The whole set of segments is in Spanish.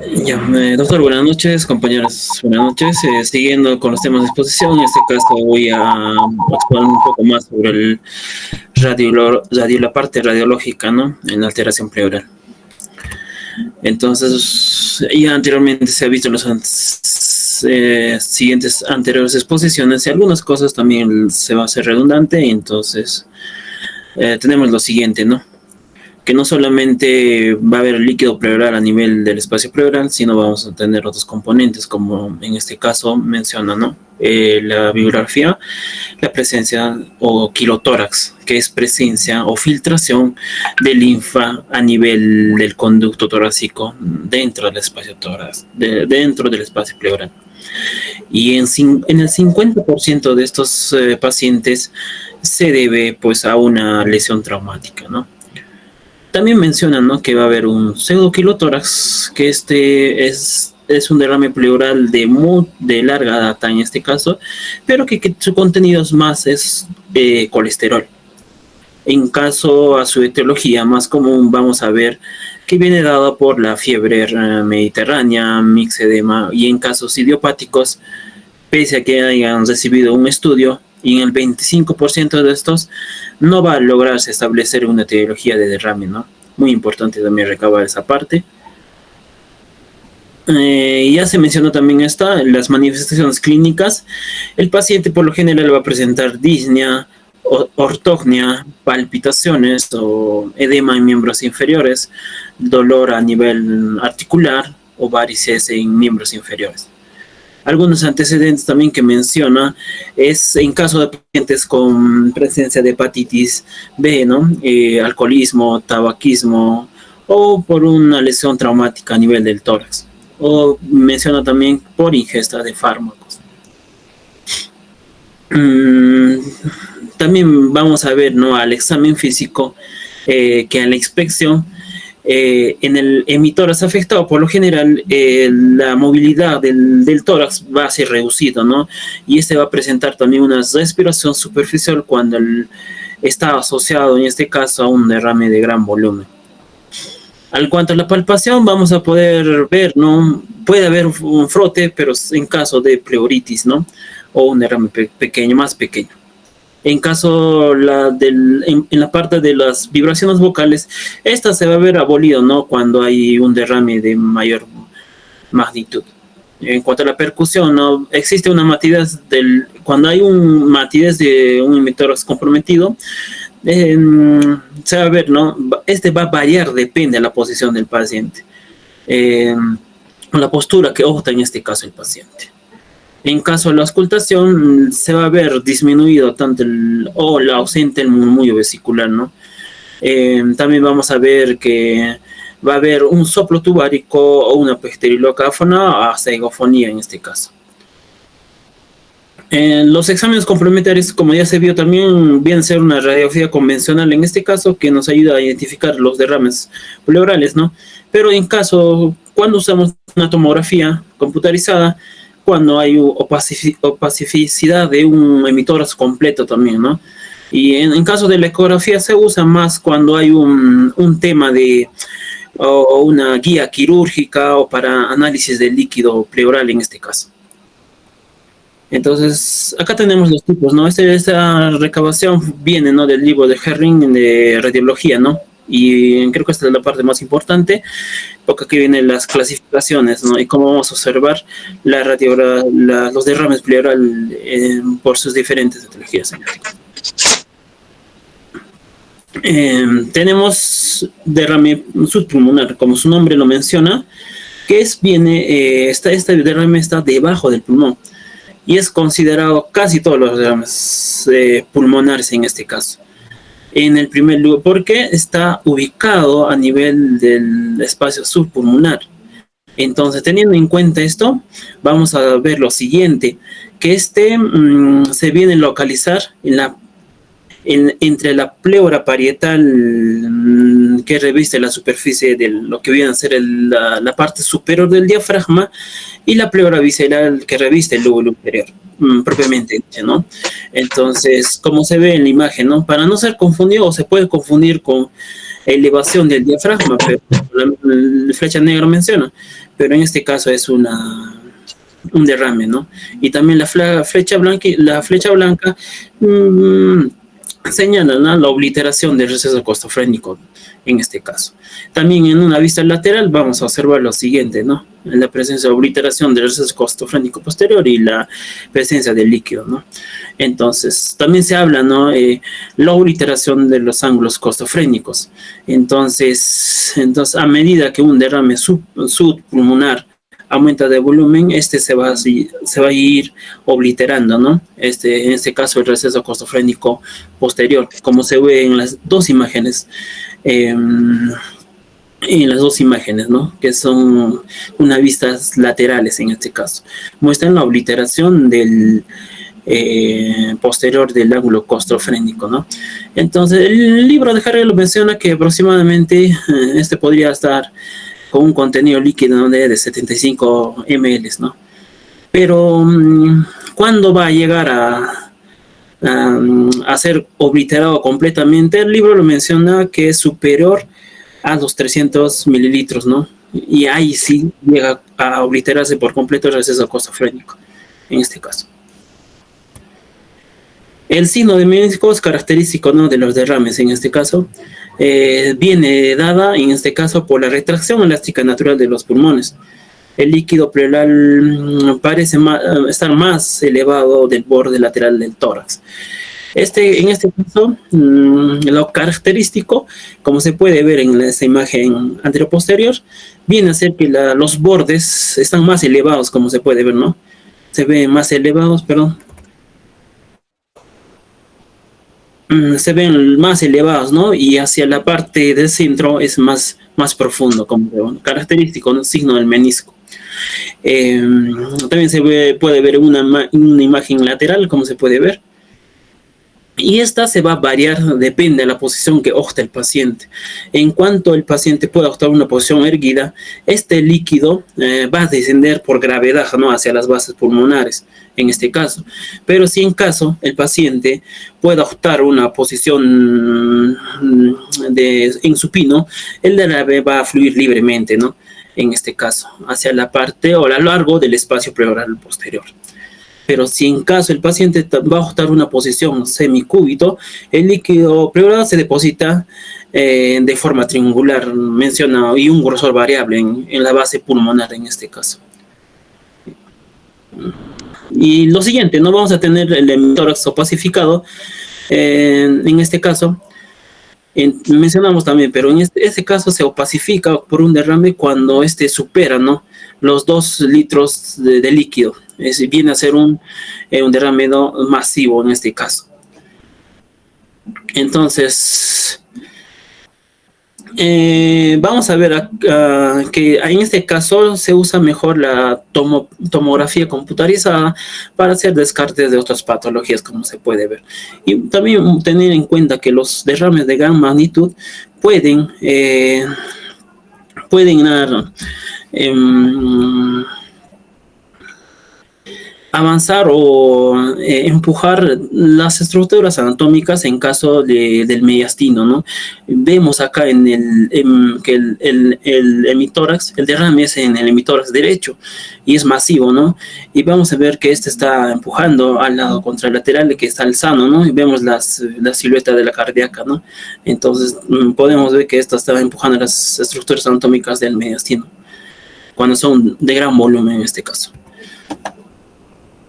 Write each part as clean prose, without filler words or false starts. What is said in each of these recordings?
Ya, doctor, buenas noches, compañeros, buenas noches. Siguiendo con los temas de exposición, en este caso voy a exponer un poco más sobre la parte radiológica, ¿no? En la alteración pleural. Entonces, ya anteriormente se ha visto en las siguientes anteriores exposiciones y algunas cosas también se va a hacer redundante, entonces tenemos lo siguiente, ¿no? Que no solamente va a haber líquido pleural a nivel del espacio pleural, sino vamos a tener otros componentes, como en este caso menciona, ¿no? La bibliografía, la presencia o quilotórax, que es presencia o filtración de linfa a nivel del conducto torácico dentro del espacio dentro del espacio pleural. Y en el 50% de estos pacientes se debe pues a una lesión traumática, ¿no? También mencionan, ¿no?, que va a haber un pseudoquilotórax, que es un derrame pleural de larga data en este caso, pero que su contenido es colesterol. En caso a su etiología más común, vamos a ver que viene dado por la fiebre mediterránea, mixedema, y en casos idiopáticos, pese a que hayan recibido un estudio, y en el 25% de estos no va a lograrse establecer una etiología de derrame, ¿no? Muy importante también recabar esa parte. Ya se mencionó también las manifestaciones clínicas. El paciente por lo general va a presentar disnea, ortognia, palpitaciones o edema en miembros inferiores, dolor a nivel articular o varices en miembros inferiores. Algunos antecedentes también que menciona es en caso de pacientes con presencia de hepatitis B, ¿no? Alcoholismo, tabaquismo o por una lesión traumática a nivel del tórax. O menciona también por ingesta de fármacos. También vamos a ver, ¿no?, al examen físico, que en la inspección en el emitórax afectado, por lo general, la movilidad del tórax va a ser reducida, ¿no? Y este va a presentar también una respiración superficial cuando está asociado, en este caso, a un derrame de gran volumen. Al cuanto a la palpación, vamos a poder ver, ¿no? Puede haber un frote, pero en caso de pleuritis, ¿no? O un derrame pequeño, más pequeño. En caso en la parte de las vibraciones vocales, esta se va a ver abolida, ¿no?, cuando hay un derrame de mayor magnitud. En cuanto a la percusión, ¿no?, existe una matidez cuando hay un matidez de un emitórax comprometido, se va a ver, ¿no? Este va a variar, depende de la posición del paciente, la postura que opta en este caso el paciente. En caso de la auscultación, se va a ver disminuido tanto la ausente el murmullo vesicular, ¿no? También vamos a ver que va a haber un soplo tubárico o una pesterilocáfona hasta egofonía en este caso. Los exámenes complementarios, como ya se vio, también vienen a ser una radiografía convencional en este caso, que nos ayuda a identificar los derrames pleurales, ¿no? Pero en caso, cuando usamos una tomografía computarizada, cuando hay opacificidad de un emitórax completo también, ¿no? Y en caso de la ecografía se usa más cuando hay un tema o una guía quirúrgica o para análisis del líquido pleural en este caso. Entonces, acá tenemos los tipos, ¿no? Esta recabación viene, ¿no?, del libro de Herring de radiología, ¿no? Y creo que esta es la parte más importante, porque aquí vienen las clasificaciones, ¿no? Y cómo vamos a observar los derrames pleural por sus diferentes etiologías. Tenemos derrame subpulmonar, como su nombre lo menciona, que este derrame está debajo del pulmón y es considerado casi todos los derrames pulmonares en este caso. En el primer lugar, porque está ubicado a nivel del espacio subpulmonar. Entonces, teniendo en cuenta esto, vamos a ver lo siguiente, que se viene a localizar entre la pleura parietal, que reviste la superficie de lo que viene a ser la parte superior del diafragma, y la pleura visceral, que reviste el lóbulo inferior, propiamente dicho, ¿no? Entonces, como se ve en la imagen, ¿no?, para no ser confundido, o se puede confundir con elevación del diafragma, pero la flecha negra menciona, pero en este caso es un derrame, ¿no? Y también la flecha blanca señala, ¿no?, la obliteración del receso costofrénico en este caso. También en una vista lateral vamos a observar lo siguiente, ¿no? La presencia de obliteración del receso costofrénico posterior y la presencia del líquido, ¿no? Entonces, también se habla, ¿no?, la obliteración de los ángulos costofrénicos. Entonces, a medida que un derrame subpulmonar aumenta de volumen, se va a ir obliterando, ¿no? En este caso, el receso costofrénico posterior, como se ve en las dos imágenes, ¿no?, que son unas vistas laterales en este caso. Muestran la obliteración del posterior del ángulo costofrénico, ¿no? Entonces, el libro de Harrell lo menciona que aproximadamente podría estar con un contenido líquido, ¿no?, de 75 ml, ¿no? Pero, ¿cuándo va a llegar a ser obliterado completamente? El libro lo menciona que es superior a los 300 mililitros, ¿no? Y ahí sí llega a obliterarse por completo el receso costofrénico, en este caso. El signo de menisco es característico, ¿no?, de los derrames, en este caso. Viene dada, en este caso, por la retracción elástica natural de los pulmones. El líquido pleural parece estar más elevado del borde lateral del tórax. En este caso, lo característico, como se puede ver en esta imagen anteroposterior, viene a ser que los bordes están más elevados, como se puede ver, ¿no? Se ven más elevados, perdón. Se ven más elevados, ¿no? Y hacia la parte del centro es más profundo, como característico, ¿no?, signo del menisco. También puede ver una imagen lateral, como se puede ver. Y esta se va a variar, depende de la posición que opta el paciente. En cuanto el paciente pueda optar una posición erguida, este líquido va a descender por gravedad, ¿no?, hacia las bases pulmonares, en este caso. Pero si en caso el paciente pueda optar una posición en supino, el derrame va a fluir libremente, ¿no?, en este caso, hacia la parte o a lo largo del espacio pleural posterior. Pero si en caso el paciente va a optar una posición semicúbito, el líquido pleural se deposita de forma triangular, mencionado, y un grosor variable en la base pulmonar, en este caso. Y lo siguiente, no vamos a tener el hemitórax opacificado, en este caso. Mencionamos también, pero en este caso se opacifica por un derrame cuando supera, ¿no?, los 2 litros de líquido. Viene a ser un derrame, ¿no?, masivo en este caso. Entonces, vamos a ver que en este caso se usa mejor la tomografía computarizada para hacer descartes de otras patologías, como se puede ver. Y también tener en cuenta que los derrames de gran magnitud pueden avanzar o empujar las estructuras anatómicas en caso del mediastino, ¿no? Vemos acá que el hemitórax, el derrame es en el hemitórax derecho y es masivo, ¿no? Y vamos a ver que está empujando al lado contralateral, que está el sano, ¿no? Y vemos la silueta de la cardíaca, ¿no? Entonces podemos ver que esto está empujando las estructuras anatómicas del mediastino, cuando son de gran volumen en este caso.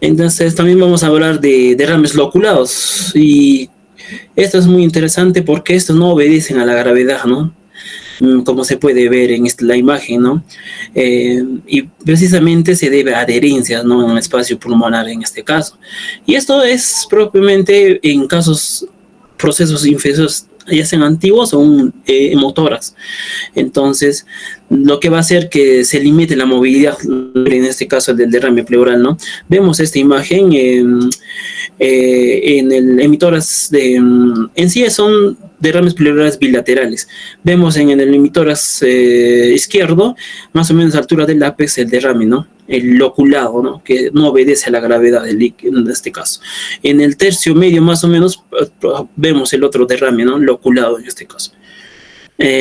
Entonces también vamos a hablar de derrames loculados, y esto es muy interesante porque estos no obedecen a la gravedad, ¿no?, como se puede ver en la imagen, ¿no? Y precisamente se debe a adherencias, ¿no?, en el espacio pulmonar en este caso. Y esto es propiamente en procesos infecciosos, ya sean antiguos o un hemotórax. Entonces, lo que va a hacer que se limite la movilidad, en este caso del derrame pleural, ¿no? Vemos esta imagen en el hemitórax en sí son derrames pleurales bilaterales. Vemos en el hemitórax izquierdo, más o menos a la altura del ápex, el derrame, ¿no?, el loculado, ¿no?, que no obedece a la gravedad del líquido en este caso. En el tercio medio, más o menos, vemos el otro derrame, ¿no?, loculado en este caso.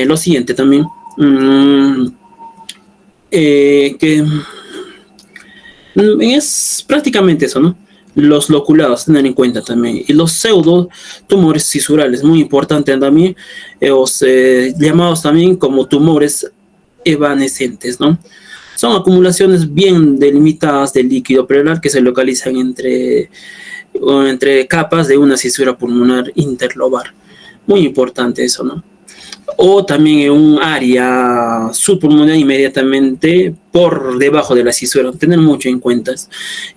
Lo siguiente también, que es prácticamente eso, ¿no? Los loculados, tener en cuenta también. Y los pseudo tumores fisurales, muy importante también, llamados también como tumores evanescentes, ¿no? Son acumulaciones bien delimitadas de líquido pleural que se localizan entre capas de una fisura pulmonar interlobar. Muy importante eso, ¿no? O también en un área subpulmonar inmediatamente por debajo de la cisura, tener mucho en cuenta.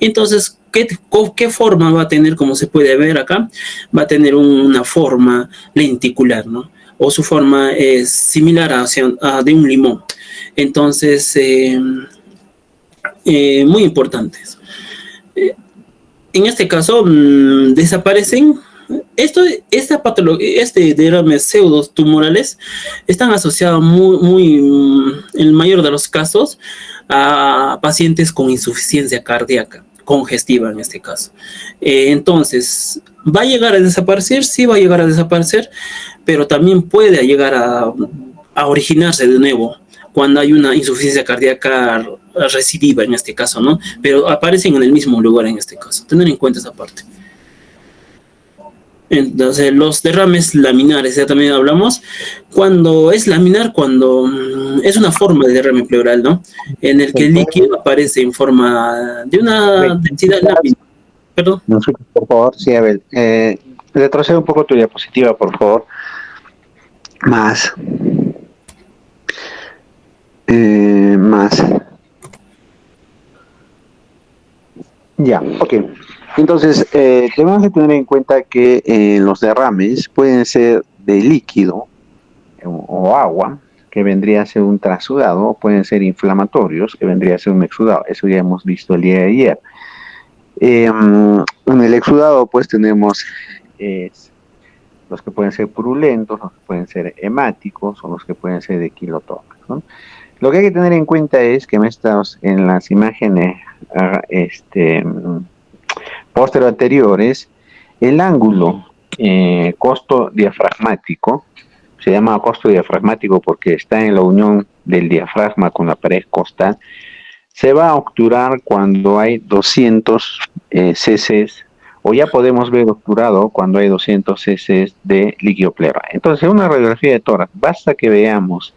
Entonces, ¿qué forma va a tener? Como se puede ver acá, va a tener una forma lenticular, ¿no? O su forma es similar a de un limón. Entonces, muy importantes. En este caso, desaparecen. Esta patología, derrames pseudotumorales están asociados en el mayor de los casos, a pacientes con insuficiencia cardíaca, congestiva en este caso. Entonces, ¿va a llegar a desaparecer? Sí, va a llegar a desaparecer, pero también puede llegar a originarse de nuevo cuando hay una insuficiencia cardíaca recidiva en este caso, ¿no? Pero aparecen en el mismo lugar en este caso. Tener en cuenta esa parte. Entonces, los derrames laminares, ya también hablamos, cuando es laminar, cuando es una forma de derrame pleural, ¿no? En el que el líquido aparece en forma de una densidad lámina. Perdón. Por favor, sí, Abel. Retrocede un poco tu diapositiva, por favor. Más. Más. Ya, ok. Entonces, tenemos que tener en cuenta que los derrames pueden ser de líquido o agua, que vendría a ser un trasudado, o pueden ser inflamatorios, que vendría a ser un exudado. Eso ya hemos visto el día de ayer. En el exudado, pues tenemos los que pueden ser purulentos, los que pueden ser hemáticos o los que pueden ser de kilotóxicos, ¿no? Lo que hay que tener en cuenta es que en las imágenes postero anteriores, el ángulo costo diafragmático, se llama costo diafragmático porque está en la unión del diafragma con la pared costal, se va a obturar cuando hay 200 cc, o ya podemos ver obturado cuando hay 200 cc de líquido pleural. Entonces, en una radiografía de tórax, basta que veamos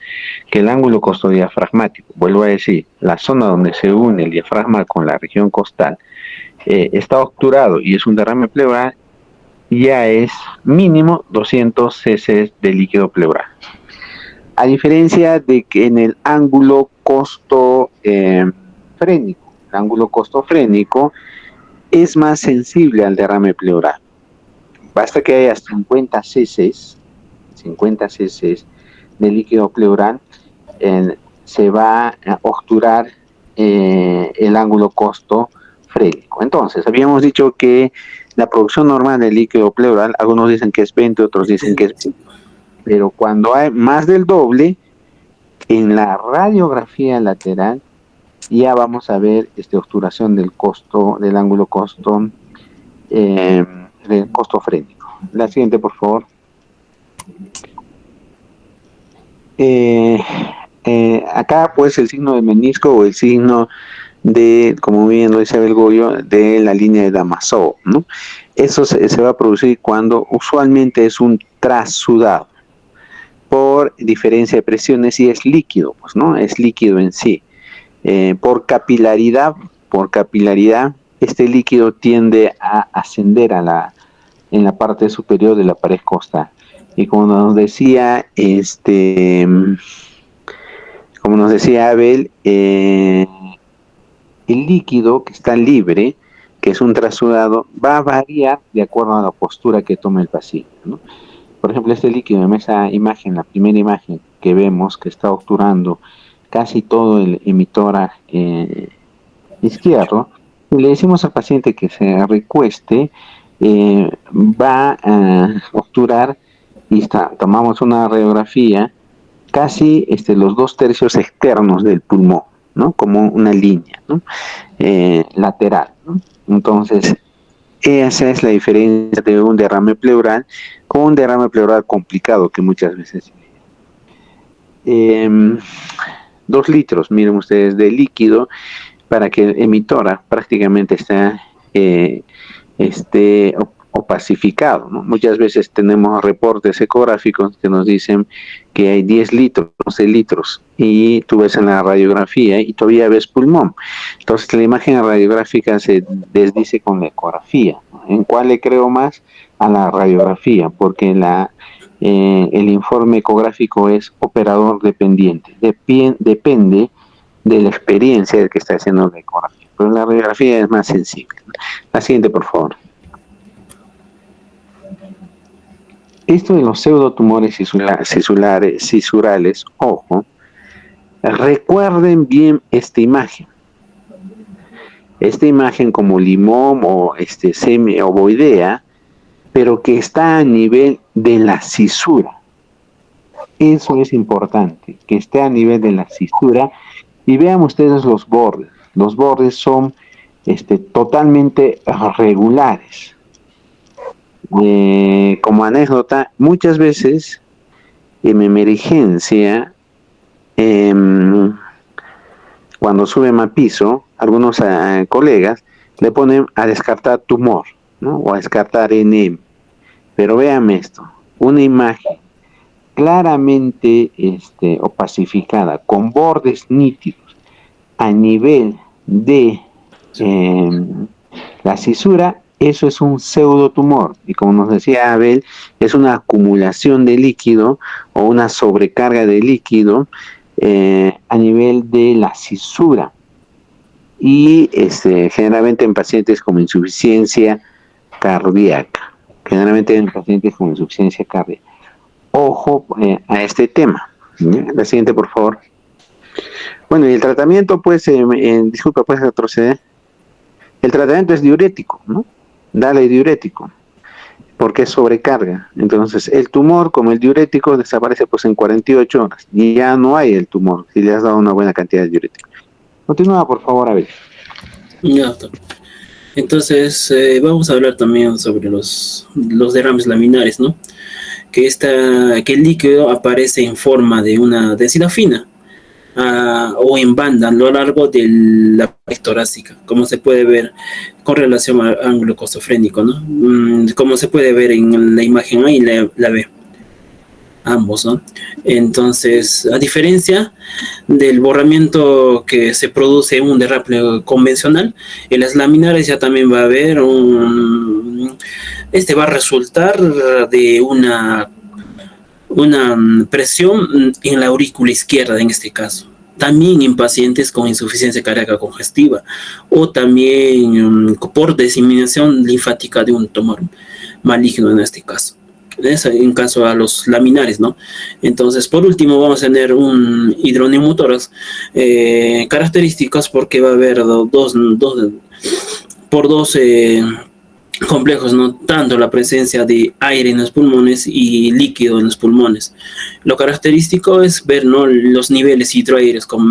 que el ángulo costodiafragmático, vuelvo a decir, la zona donde se une el diafragma con la región costal, está obturado y es un derrame pleural, ya es mínimo 200 cc de líquido pleural. A diferencia de que en el ángulo costofrénico, el ángulo costofrénico es más sensible al derrame pleural. Basta que haya 50 cc de líquido pleural, se va a obturar el ángulo costofrénico. Entonces, habíamos dicho que la producción normal del líquido pleural, algunos dicen que es 20, otros dicen que es 20, pero cuando hay más del doble, en la radiografía lateral ya vamos a ver obturación del ángulo costofrénico. La siguiente, por favor. Acá pues el signo de menisco o el signo de, como bien lo dice Abel Goyo, de la línea de Damasceno, ¿no? Eso se va a producir cuando usualmente es un trasudado por diferencia de presiones y es líquido, pues, ¿no? Es líquido en sí. Por capilaridad, este líquido tiende a ascender en la parte superior de la pared costal. Y como nos decía, Abel, el líquido que está libre, que es un trasudado, va a variar de acuerdo a la postura que tome el paciente, ¿no? Por ejemplo, este líquido en esa imagen, la primera imagen que vemos que está obturando casi todo el emitora izquierdo, le decimos al paciente que se recueste, va a obturar y tomamos una radiografía casi los 2/3 externos del pulmón, ¿no? Como una línea, ¿no? Lateral, ¿no? Entonces, esa es la diferencia de un derrame pleural con un derrame pleural complicado que muchas veces. em, 2 litros, miren ustedes, de líquido para que el emitora prácticamente esté opacificado, ¿no? Muchas veces tenemos reportes ecográficos que nos dicen que hay 10 litros, 12 litros, y tú ves en la radiografía y todavía ves pulmón. Entonces la imagen radiográfica se desdice con la ecografía, ¿no? ¿En cuál le creo más? A la radiografía, porque el informe ecográfico es operador dependiente, depende de la experiencia del que está haciendo la ecografía. Pero la radiografía es más sensible. La siguiente, por favor. Esto de los pseudotumores cisurales, ojo, recuerden bien esta imagen. Esta imagen como limón o semi-ovoidea, pero que está a nivel de la cisura. Eso es importante, que esté a nivel de la cisura. Y vean ustedes los bordes. Los bordes son totalmente regulares. Como anécdota, muchas veces en emergencia, cuando suben a piso, algunos colegas le ponen a descartar tumor, ¿no? O a descartar NM. Pero vean esto, una imagen claramente opacificada, con bordes nítidos a nivel de la cisura, eso es un pseudotumor. Y como nos decía Abel, es una acumulación de líquido o una sobrecarga de líquido a nivel de la cisura. Y generalmente en pacientes con insuficiencia cardíaca. Generalmente en pacientes con insuficiencia cardíaca. Ojo a este tema. ¿Sí? La siguiente, por favor. Bueno, y el tratamiento, pues, disculpa, ¿puedes retroceder? El tratamiento es diurético, ¿no? Dale diurético, porque es sobrecarga. Entonces, el tumor, como el diurético, desaparece pues en 48 horas. Y ya no hay el tumor, si le has dado una buena cantidad de diurético. Continúa, por favor, a ver. Ya, doctor. Entonces, vamos a hablar también sobre los derrames laminares, ¿no? Que el líquido aparece en forma de una densidad fina o en banda a lo largo de la pared torácica, como se puede ver con relación al ángulo costofrénico, ¿no? Como se puede ver en la imagen ahí, la ve ambos, ¿no? Entonces, a diferencia del borramiento que se produce en un derrame convencional, en las laminares ya también va a haber va a resultar de una presión en la aurícula izquierda en este caso. También en pacientes con insuficiencia cardíaca congestiva o también por diseminación linfática de un tumor maligno en este caso. Es en caso a los laminares, ¿no? Entonces, por último, vamos a tener un hidroneumotórax características porque va a haber dos complejos, ¿no? Tanto la presencia de aire en los pulmones y líquido en los pulmones. Lo característico es ver, ¿no? Los niveles hidroaéreos, como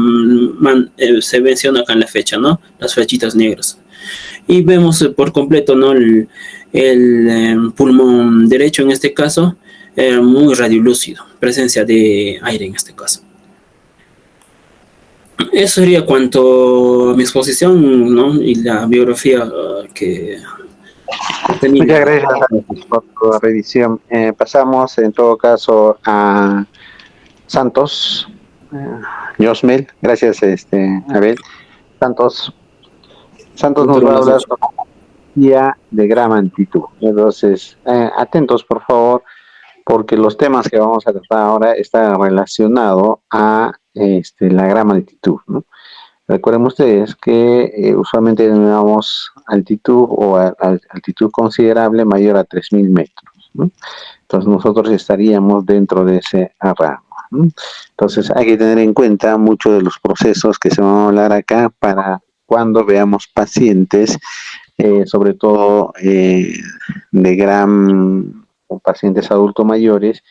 se menciona acá en la fecha, ¿no? Las flechitas negras. Y vemos por completo, ¿no? El pulmón derecho en este caso, muy radiolúcido, presencia de aire en este caso. Eso sería cuanto a mi exposición, ¿no? Y la biografía que tenía. Muchas gracias por tu revisión. Pasamos en todo caso a Santos, Yosmel, gracias Abel. Santos nos va a hablar de gran amplitud. Entonces, atentos por favor, porque los temas que vamos a tratar ahora están relacionados a la gran altitud, ¿no? Recuerden ustedes que usualmente denominamos altitud o altitud considerable mayor a 3.000 metros, ¿no? Entonces nosotros estaríamos dentro de ese rango, ¿no? Entonces hay que tener en cuenta muchos de los procesos que se van a hablar acá para cuando veamos pacientes, sobre todo pacientes adultos mayores.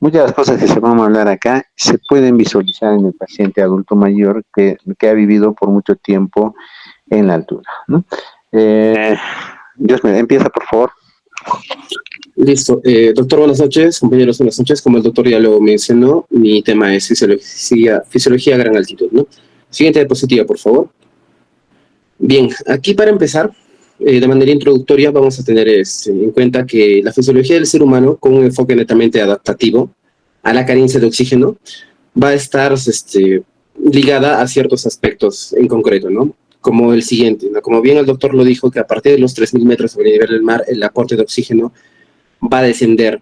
Muchas de las cosas que se van a hablar acá se pueden visualizar en el paciente adulto mayor que ha vivido por mucho tiempo en la altura, ¿no? Dios me empieza, por favor. Listo. Doctor, buenas noches. Compañeros, buenas noches. Como el doctor ya lo mencionó, mi tema es fisiología a gran altitud, ¿no? Siguiente diapositiva, por favor. Bien, aquí para empezar, de manera introductoria, vamos a tener en cuenta que la fisiología del ser humano, con un enfoque netamente adaptativo a la carencia de oxígeno, va a estar ligada a ciertos aspectos en concreto, ¿no? Como el siguiente, ¿no? Como bien el doctor lo dijo, que a partir de los 3.000 metros sobre el nivel del mar, el aporte de oxígeno va a descender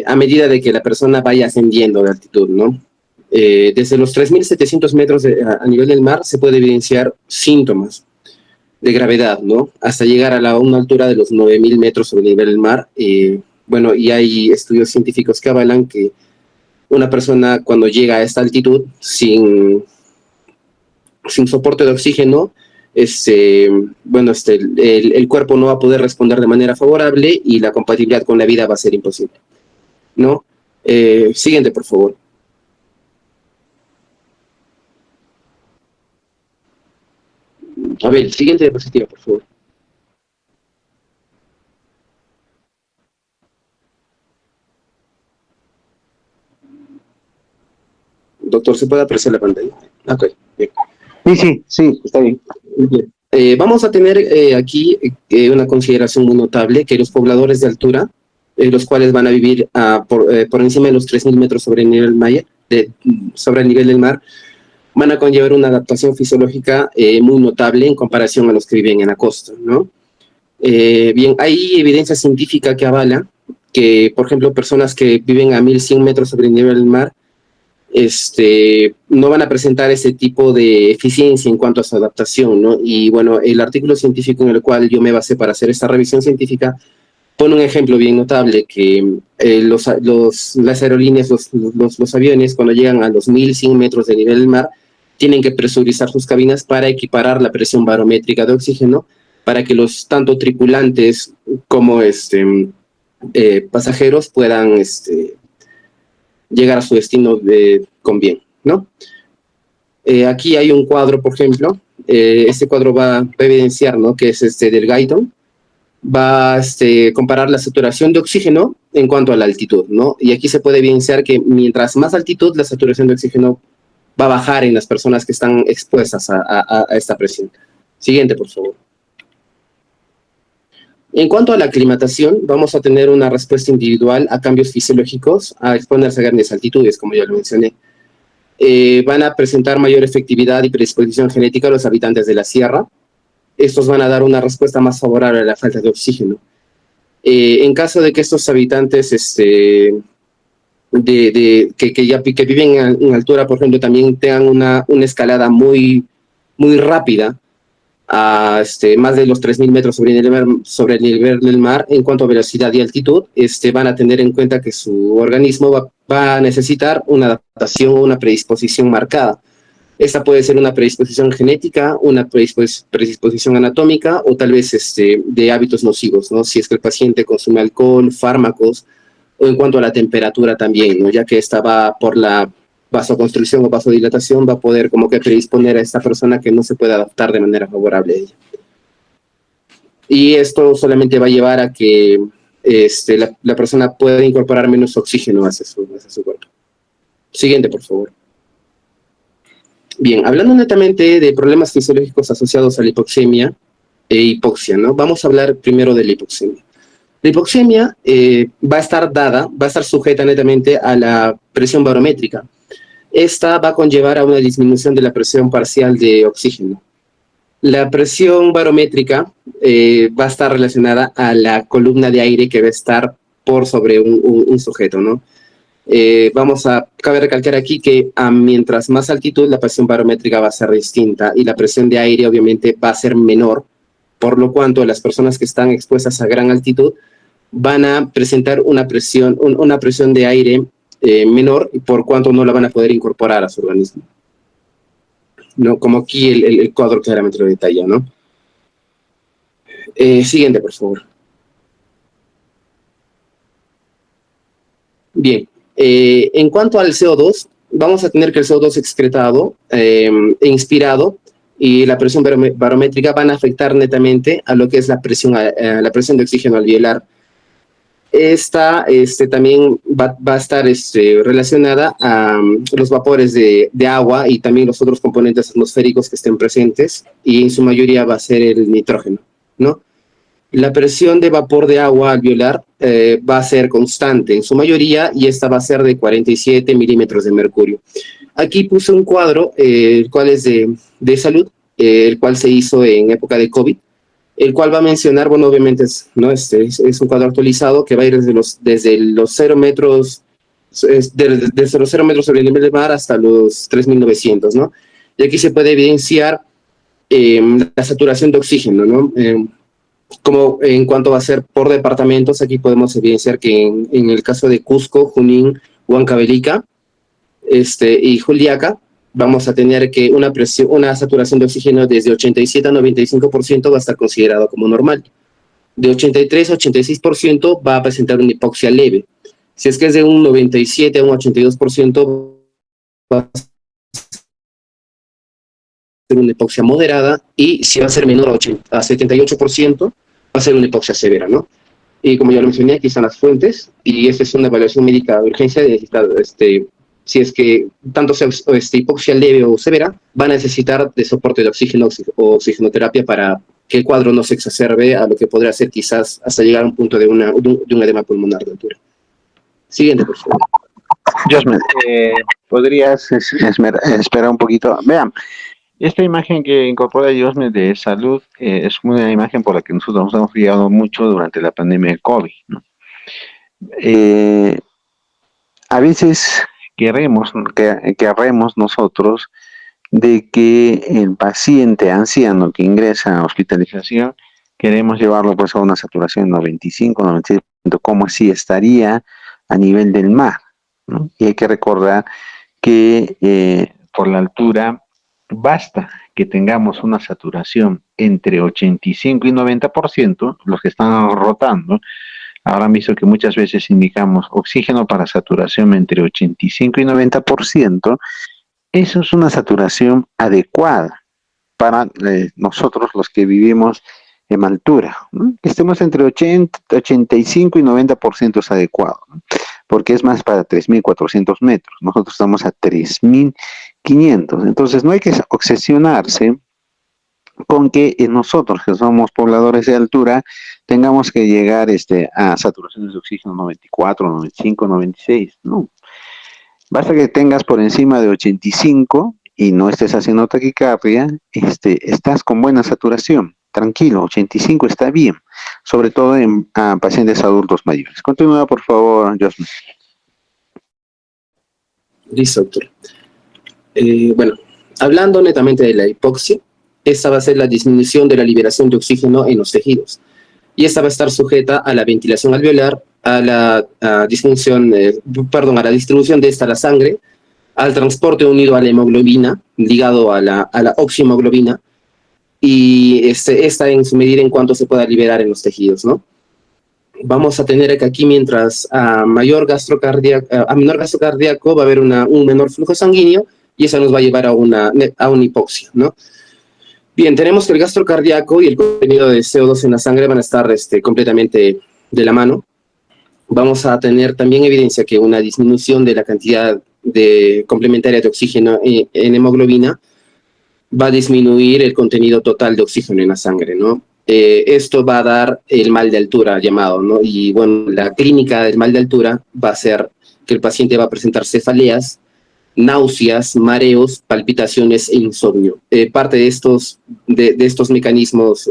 a medida de que la persona vaya ascendiendo de altitud, ¿no? Desde los 3.700 metros a nivel del mar se puede evidenciar síntomas de gravedad, ¿no? Hasta llegar a una altura de los 9.000 metros sobre el nivel del mar. Bueno, y hay estudios científicos que avalan que una persona cuando llega a esta altitud sin soporte de oxígeno, bueno, el cuerpo no va a poder responder de manera favorable y la compatibilidad con la vida va a ser imposible, ¿no? Siguiente, por favor. A ver, siguiente diapositiva, por favor. Doctor, ¿se puede apreciar la pantalla? Ok, bien. Sí, está bien. Bien. Vamos a tener aquí una consideración muy notable, que los pobladores de altura, los cuales van a vivir por encima de los 3.000 metros sobre el nivel sobre el nivel del mar, van a conllevar una adaptación fisiológica muy notable en comparación a los que viven en la costa, ¿no? Bien, hay evidencia científica que avala que, por ejemplo, personas que viven a 1.100 metros sobre el nivel del mar no van a presentar ese tipo de eficiencia en cuanto a su adaptación, ¿no? Y bueno, el artículo científico en el cual yo me basé para hacer esta revisión científica pone un ejemplo bien notable, que las aerolíneas, los aviones, cuando llegan a los 1.100 metros de nivel del mar, tienen que presurizar sus cabinas para equiparar la presión barométrica de oxígeno para que los tanto tripulantes como pasajeros puedan llegar a su destino con bien, ¿no? Aquí hay un cuadro, por ejemplo, este cuadro va a evidenciar, ¿no? Que es del Guyton, va a comparar la saturación de oxígeno en cuanto a la altitud, ¿no? Y aquí se puede evidenciar que mientras más altitud, la saturación de oxígeno va a bajar en las personas que están expuestas a esta presión. Siguiente, por favor. En cuanto a la aclimatación, vamos a tener una respuesta individual a cambios fisiológicos, a exponerse a grandes altitudes, como ya lo mencioné. Van a presentar mayor efectividad y predisposición genética a los habitantes de la sierra. Estos van a dar una respuesta más favorable a la falta de oxígeno. En caso de que estos habitantes que viven en altura, por ejemplo, también tengan una escalada muy, muy rápida, a más de los 3.000 metros sobre el nivel del mar, en cuanto a velocidad y altitud, van a tener en cuenta que su organismo va a necesitar una adaptación, una predisposición marcada. Esta puede ser una predisposición genética, una predisposición anatómica o tal vez de hábitos nocivos, ¿no? Si es que el paciente consume alcohol, fármacos, o en cuanto a la temperatura también, ¿no? Ya que esta va por la vasoconstricción o vasodilatación, va a poder como que predisponer a esta persona que no se puede adaptar de manera favorable a ella. Y esto solamente va a llevar a que la persona pueda incorporar menos oxígeno hacia su cuerpo. Siguiente, por favor. Bien, hablando netamente de problemas fisiológicos asociados a la hipoxemia e hipoxia, ¿no? Vamos a hablar primero de la hipoxemia. La hipoxemia va a estar sujeta netamente a la presión barométrica. Esta va a conllevar a una disminución de la presión parcial de oxígeno. La presión barométrica va a estar relacionada a la columna de aire que va a estar por sobre un sujeto, ¿no? Cabe recalcar aquí que mientras más altitud, la presión barométrica va a ser distinta y la presión de aire obviamente va a ser menor, por lo cuanto las personas que están expuestas a gran altitud van a presentar una presión de aire menor, y por cuanto no la van a poder incorporar a su organismo, ¿no? Como aquí el cuadro claramente lo detalla, ¿no? Siguiente, por favor. Bien, en cuanto al CO2, vamos a tener que el CO2 excretado e inspirado y la presión barométrica van a afectar netamente a lo que es la presión de oxígeno alveolar. esta también va a estar relacionada a los vapores de agua y también los otros componentes atmosféricos que estén presentes, y en su mayoría va a ser el nitrógeno, ¿no? La presión de vapor de agua alveolar va a ser constante en su mayoría, y esta va a ser de 47 milímetros de mercurio. Aquí puse un cuadro, el cual es de salud, el cual se hizo en época de COVID, el cual va a mencionar, bueno, obviamente es un cuadro actualizado que va a ir desde los 0 metros, desde los 0 metros sobre el nivel del mar hasta los 3.900, ¿no? Y aquí se puede evidenciar la saturación de oxígeno, ¿no? Como en cuanto va a ser por departamentos, aquí podemos evidenciar que en el caso de Cusco, Junín, Huancavelica y Juliaca, vamos a tener que una saturación de oxígeno desde 87 a 95% va a estar considerado como normal. De 83 a 86% va a presentar una hipoxia leve. Si es que es de un 97 a un 82%, va a ser una hipoxia moderada, y si va a ser menor a 78%, va a ser una hipoxia severa, ¿no? Y como ya lo mencioné, aquí están las fuentes, y esta es una evaluación médica de urgencia de si es que tanto sea hipoxia leve o severa, van a necesitar de soporte de oxígeno o oxigenoterapia para que el cuadro no se exacerbe a lo que podría ser quizás hasta llegar a un punto de un edema pulmonar de altura. Siguiente, por favor. Josme, ¿podrías esperar un poquito? Vean, esta imagen que incorpora Josme de salud es una imagen por la que nosotros nos hemos guiado mucho durante la pandemia de COVID, ¿no? A veces queremos nosotros de que el paciente anciano que ingresa a hospitalización, queremos llevarlo pues a una saturación 95, 96%, como si estaría a nivel del mar, ¿no? Y hay que recordar que por la altura basta que tengamos una saturación entre 85 y 90%, los que están rotando habrán visto que muchas veces indicamos oxígeno para saturación entre 85 y 90%, eso es una saturación adecuada para nosotros los que vivimos en altura, ¿no? Que estemos entre 85 y 90% es adecuado, ¿no? Porque es más para 3.400 metros, nosotros estamos a 3.500, entonces no hay que obsesionarse con que nosotros, que somos pobladores de altura, tengamos que llegar a saturaciones de oxígeno 94, 95, 96, no. Basta que tengas por encima de 85 y no estés haciendo taquicardia, estás con buena saturación. Tranquilo, 85 está bien, sobre todo en pacientes adultos mayores. Continúa, por favor, Josme. Listo, doctor. Bueno, hablando netamente de la hipoxia, esta va a ser la disminución de la liberación de oxígeno en los tejidos. Y esta va a estar sujeta a la ventilación alveolar, a la distribución de esta a la sangre, al transporte unido a la hemoglobina, ligado a la oxihemoglobina, y esta en su medida en cuanto se pueda liberar en los tejidos, ¿no? Vamos a tener que aquí, mientras a menor gasto cardíaco va a haber un menor flujo sanguíneo, y eso nos va a llevar a una hipoxia, ¿no? Bien, tenemos que el gasto cardíaco y el contenido de CO2 en la sangre van a estar completamente de la mano. Vamos a tener también evidencia que una disminución de la cantidad complementaria de oxígeno en hemoglobina va a disminuir el contenido total de oxígeno en la sangre, ¿no? Esto va a dar el mal de altura llamado, ¿no? Y bueno, la clínica del mal de altura va a ser que el paciente va a presentar cefaleas, náuseas, mareos, palpitaciones e insomnio. Parte de estos mecanismos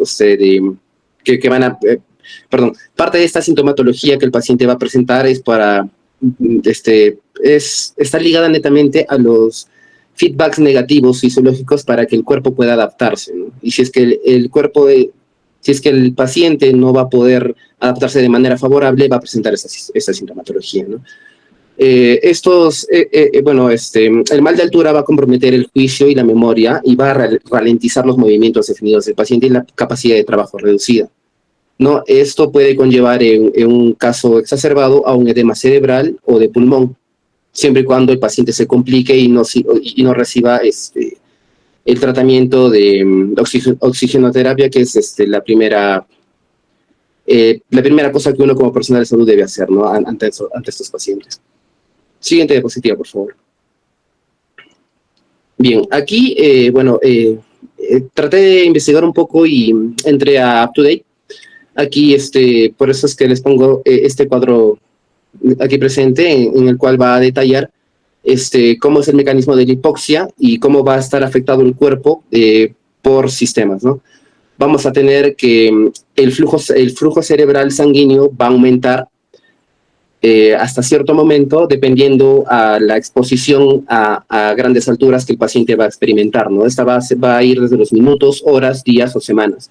parte de esta sintomatología que el paciente va a presentar está ligada netamente a los feedbacks negativos fisiológicos para que el cuerpo pueda adaptarse, ¿no? Y si es que el paciente no va a poder adaptarse de manera favorable, va a presentar esta sintomatología, ¿no? El mal de altura va a comprometer el juicio y la memoria, y va a ralentizar los movimientos definidos del paciente y la capacidad de trabajo reducida, ¿no? Esto puede conllevar en un caso exacerbado a un edema cerebral o de pulmón, siempre y cuando el paciente se complique y no reciba el tratamiento de oxigenoterapia, que es la primera la primera cosa que uno como personal de salud debe hacer, ¿no? Ante estos pacientes. Siguiente diapositiva, por favor. Bien, aquí, traté de investigar un poco y entré a UpToDate. Aquí, por eso es que les pongo este cuadro aquí presente, en el cual va a detallar cómo es el mecanismo de la hipoxia y cómo va a estar afectado el cuerpo por sistemas, ¿no? Vamos a tener que el flujo cerebral sanguíneo va a aumentar hasta cierto momento, dependiendo a la exposición a grandes alturas que el paciente va a experimentar, ¿no? Esta va a ir desde los minutos, horas, días o semanas.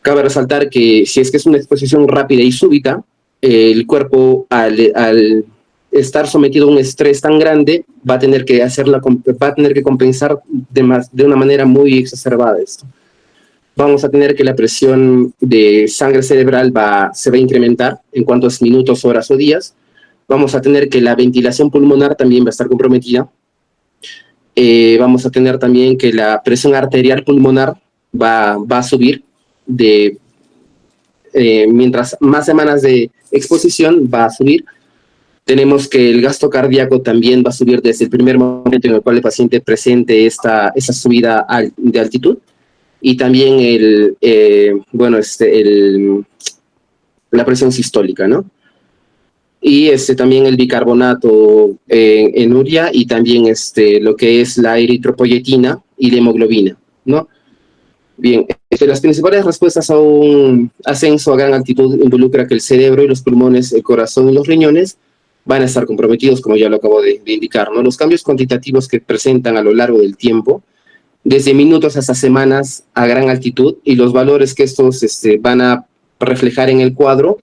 Cabe resaltar que si es que es una exposición rápida y súbita, el cuerpo al estar sometido a un estrés tan grande va a tener que compensar de una manera muy exacerbada esto. Vamos a tener que la presión de sangre cerebral se va a incrementar en cuantos minutos, horas o días. Vamos a tener que la ventilación pulmonar también va a estar comprometida. Vamos a tener también que la presión arterial pulmonar va a subir mientras más semanas de exposición va a subir. Tenemos que el gasto cardíaco también va a subir desde el primer momento en el cual el paciente presente esa subida de altitud. Y también la presión sistólica, ¿no? Y también el bicarbonato en urea y también lo que es la eritropoyetina y la hemoglobina, ¿no? Bien, las principales respuestas a un ascenso a gran altitud involucra que el cerebro y los pulmones, el corazón y los riñones van a estar comprometidos, como ya lo acabo de indicar, ¿no? Los cambios cuantitativos que presentan a lo largo del tiempo, desde minutos hasta semanas a gran altitud, y los valores que estos van a reflejar en el cuadro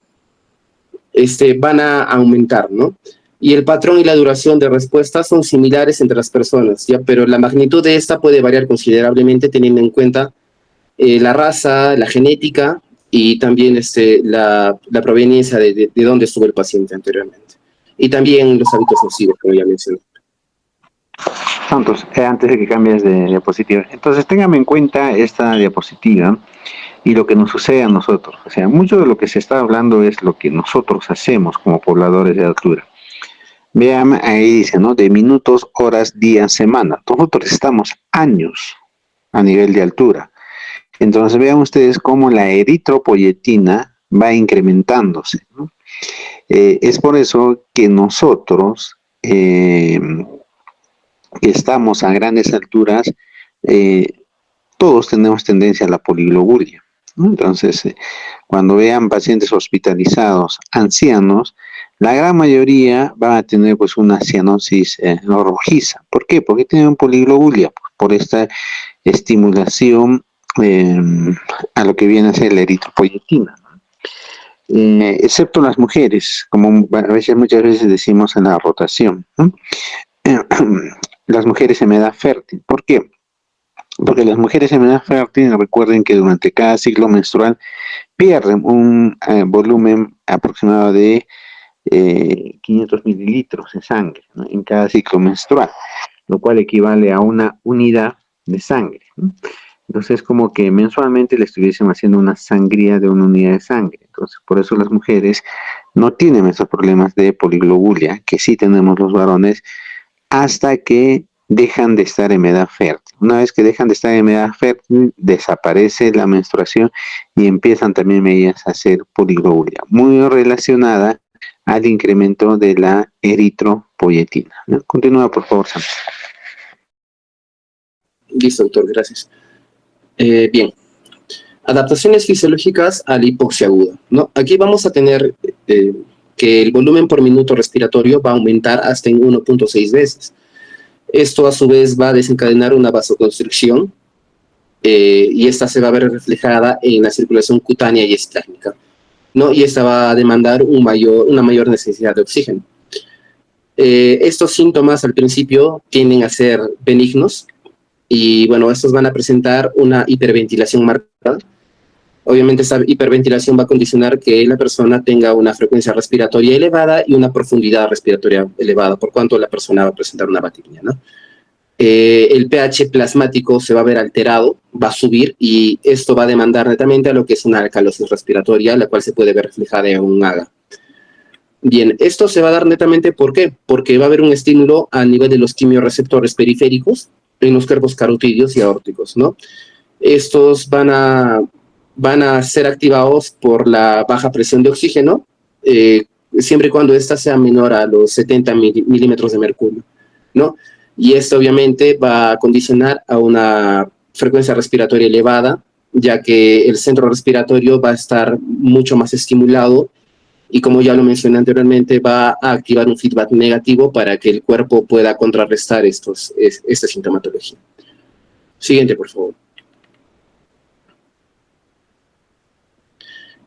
van a aumentar, ¿no? Y el patrón y la duración de respuesta son similares entre las personas, ¿ya? Pero la magnitud de esta puede variar considerablemente teniendo en cuenta la raza, la genética y también la proveniencia de dónde estuvo el paciente anteriormente. Y también los hábitos nocivos, como ya mencioné. Santos, antes de que cambies de diapositiva, entonces téngame en cuenta esta diapositiva y lo que nos sucede a nosotros. O sea, mucho de lo que se está hablando es lo que nosotros hacemos como pobladores de altura. Vean, ahí dice, ¿no? De minutos, horas, días, semana. Nosotros estamos años a nivel de altura. Entonces vean ustedes cómo la eritropoyetina va incrementándose, ¿no? Es por eso que nosotros que estamos a grandes alturas, todos tenemos tendencia a la poliglobulia, ¿no? Entonces, cuando vean pacientes hospitalizados, ancianos, la gran mayoría van a tener pues una cianosis rojiza. ¿Por qué? Porque tienen poliglobulia, por esta estimulación a lo que viene a ser la eritropoyetina, ¿no? Excepto las mujeres, como muchas veces decimos en la rotación, ¿no? Las mujeres en edad fértil. ¿Por qué? Porque las mujeres en edad fértil, recuerden que durante cada ciclo menstrual pierden un volumen aproximado de 500 mililitros de sangre, ¿no? En cada ciclo menstrual, lo cual equivale a una unidad de sangre, ¿no? Entonces es como que mensualmente le estuviesen haciendo una sangría de una unidad de sangre. Entonces por eso las mujeres no tienen esos problemas de poliglobulia, que sí tenemos los varones, hasta que dejan de estar en edad fértil. Una vez que dejan de estar en edad fértil, desaparece la menstruación y empiezan también ellas a hacer poliglobulia, muy relacionada al incremento de la eritropoyetina, ¿no? Continúa, por favor, Sam. Listo, doctor, gracias. Bien, adaptaciones fisiológicas a la hipoxia aguda, ¿no? Aquí vamos a tener que el volumen por minuto respiratorio va a aumentar hasta en 1.6 veces. Esto a su vez va a desencadenar una vasoconstricción y esta se va a ver reflejada en la circulación cutánea y esplácnica, ¿no? Y esta va a demandar una mayor necesidad de oxígeno. Estos síntomas al principio tienden a ser benignos y bueno, estos van a presentar una hiperventilación marcada. Obviamente esta hiperventilación va a condicionar que la persona tenga una frecuencia respiratoria elevada y una profundidad respiratoria elevada, por cuanto la persona va a presentar una batipnea, ¿no? el pH plasmático se va a ver alterado, va a subir y esto va a demandar netamente a lo que es una alcalosis respiratoria, la cual se puede ver reflejada en un AGA. Bien, esto se va a dar netamente, ¿por qué? Porque va a haber un estímulo a nivel de los quimiorreceptores periféricos en los cuerpos carotídeos y aórticos, ¿no? Estos van a ser activados por la baja presión de oxígeno, siempre y cuando ésta sea menor a los 70 milímetros de mercurio, ¿no? Y esto obviamente va a condicionar a una frecuencia respiratoria elevada, ya que el centro respiratorio va a estar mucho más estimulado y, como ya lo mencioné anteriormente, va a activar un feedback negativo para que el cuerpo pueda contrarrestar esta sintomatología. Siguiente, por favor.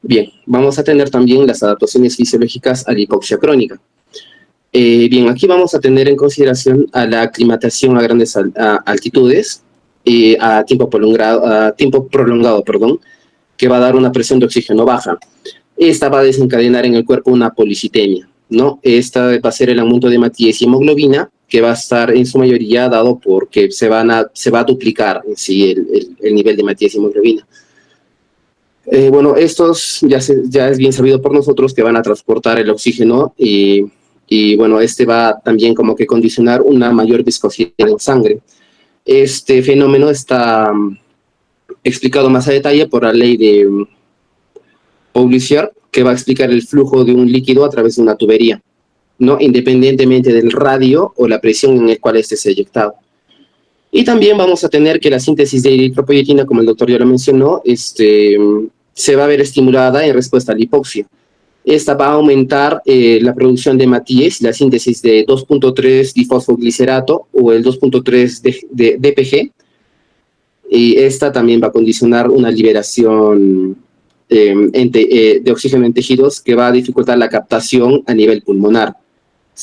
Bien, vamos a tener también las adaptaciones fisiológicas a la hipoxia crónica. Bien, aquí vamos a tener en consideración a la aclimatación a grandes altitudes, a tiempo prolongado, que va a dar una presión de oxígeno baja. Esta va a desencadenar en el cuerpo una policitemia, ¿no? Esta va a ser el aumento de hematíes y hemoglobina, que va a estar en su mayoría dado porque se va a duplicar en sí el nivel de hematíes y hemoglobina. Bueno, estos ya es bien sabido por nosotros que van a transportar el oxígeno y bueno, este va también como que condicionar una mayor viscosidad en sangre. Este fenómeno está explicado más a detalle por la ley de Paulissier, que va a explicar el flujo de un líquido a través de una tubería, ¿no? Independientemente del radio o la presión en el cual este se ha eyectado. Y también vamos a tener que la síntesis de eritropoyetina, como el doctor ya lo mencionó, se va a ver estimulada en respuesta a la hipoxia. Esta va a aumentar la producción de hematíes, la síntesis de 2.3 difosfoglicerato o el 2.3 de DPG, y esta también va a condicionar una liberación de oxígeno en tejidos que va a dificultar la captación a nivel pulmonar.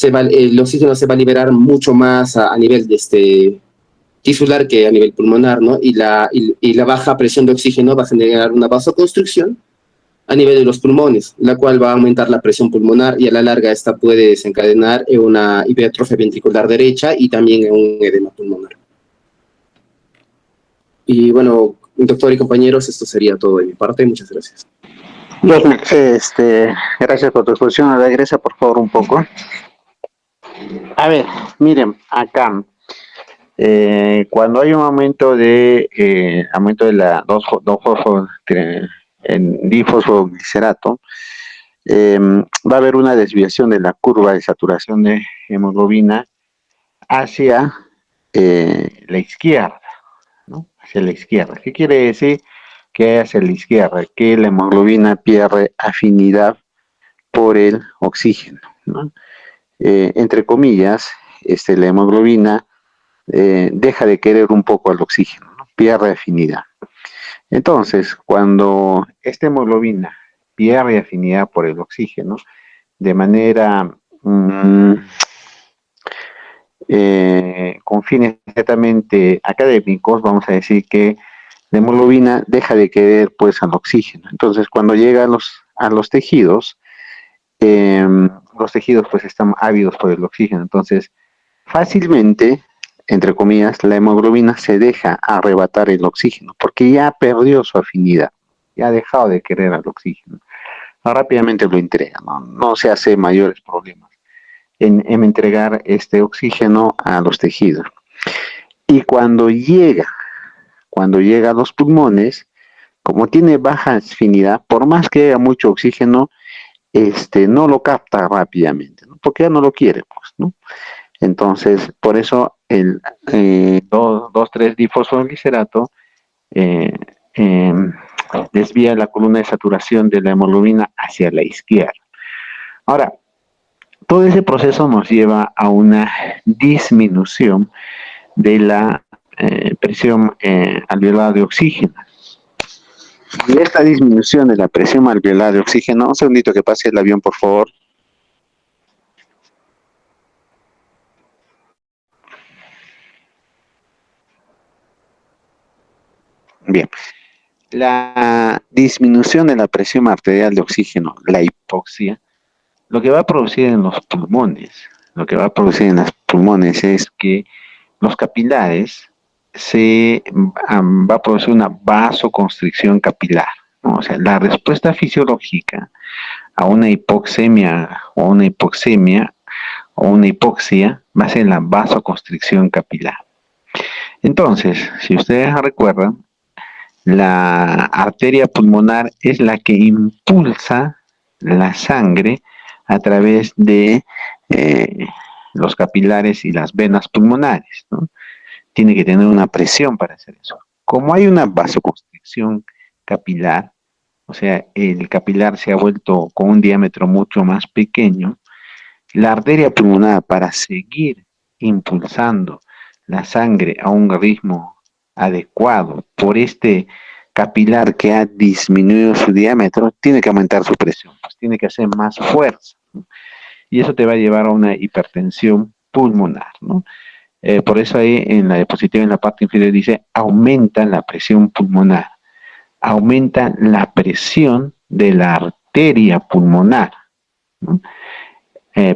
El oxígeno se va a liberar mucho más a nivel tisular que a nivel pulmonar, ¿no? Y la baja presión de oxígeno va a generar una vasoconstricción a nivel de los pulmones, la cual va a aumentar la presión pulmonar y a la larga esta puede desencadenar en una hipertrofia ventricular derecha y también en un edema pulmonar. Y bueno, doctor y compañeros, esto sería todo de mi parte. Muchas gracias. Gracias por tu exposición. Regresa, por favor, un poco. A ver, miren, acá, cuando hay un aumento de la difosfoglicerato, va a haber una desviación de la curva de saturación de hemoglobina hacia la izquierda, ¿no? Hacia la izquierda. ¿Qué quiere decir? Que hacia la izquierda, que la hemoglobina pierde afinidad por el oxígeno, ¿no? Entre comillas, la hemoglobina deja de querer un poco al oxígeno, ¿no? Pierde afinidad. Entonces, cuando esta hemoglobina pierde afinidad por el oxígeno, de manera con fines netamente académicos, vamos a decir que la hemoglobina deja de querer pues al oxígeno. Entonces, cuando llega a los tejidos pues están ávidos por el oxígeno. Entonces, fácilmente, entre comillas, la hemoglobina se deja arrebatar el oxígeno porque ya perdió su afinidad, ya ha dejado de querer al oxígeno. Rápidamente lo entrega, no se hace mayores problemas en entregar este oxígeno a los tejidos. Y cuando llega a los pulmones, como tiene baja afinidad, por más que haya mucho oxígeno, no lo capta rápidamente, ¿no? Porque ya no lo quiere, pues, ¿no? Entonces, por eso el 2,3-difosfoglicerato desvía la columna de saturación de la hemoglobina hacia la izquierda. Ahora, todo ese proceso nos lleva a una disminución de la presión alveolar de oxígeno. Y esta disminución de la presión alveolar de oxígeno, un segundito que pase el avión, por favor. Bien, la disminución de la presión arterial de oxígeno, la hipoxia, lo que va a producir en los pulmones, es que los capilares va a producir una vasoconstricción capilar, ¿no? O sea, la respuesta fisiológica a una hipoxemia o una hipoxemia o una hipoxia va a ser la vasoconstricción capilar. Entonces, si ustedes recuerdan, la arteria pulmonar es la que impulsa la sangre a través de los capilares y las venas pulmonares, ¿no? Tiene que tener una presión para hacer eso. Como hay una vasoconstricción capilar, o sea, el capilar se ha vuelto con un diámetro mucho más pequeño, la arteria pulmonar, para seguir impulsando la sangre a un ritmo adecuado por este capilar que ha disminuido su diámetro, tiene que aumentar su presión, pues tiene que hacer más fuerza, ¿no? Y eso te va a llevar a una hipertensión pulmonar, ¿no? Por eso ahí en la diapositiva en la parte inferior dice aumenta la presión pulmonar, aumenta la presión de la arteria pulmonar, ¿no?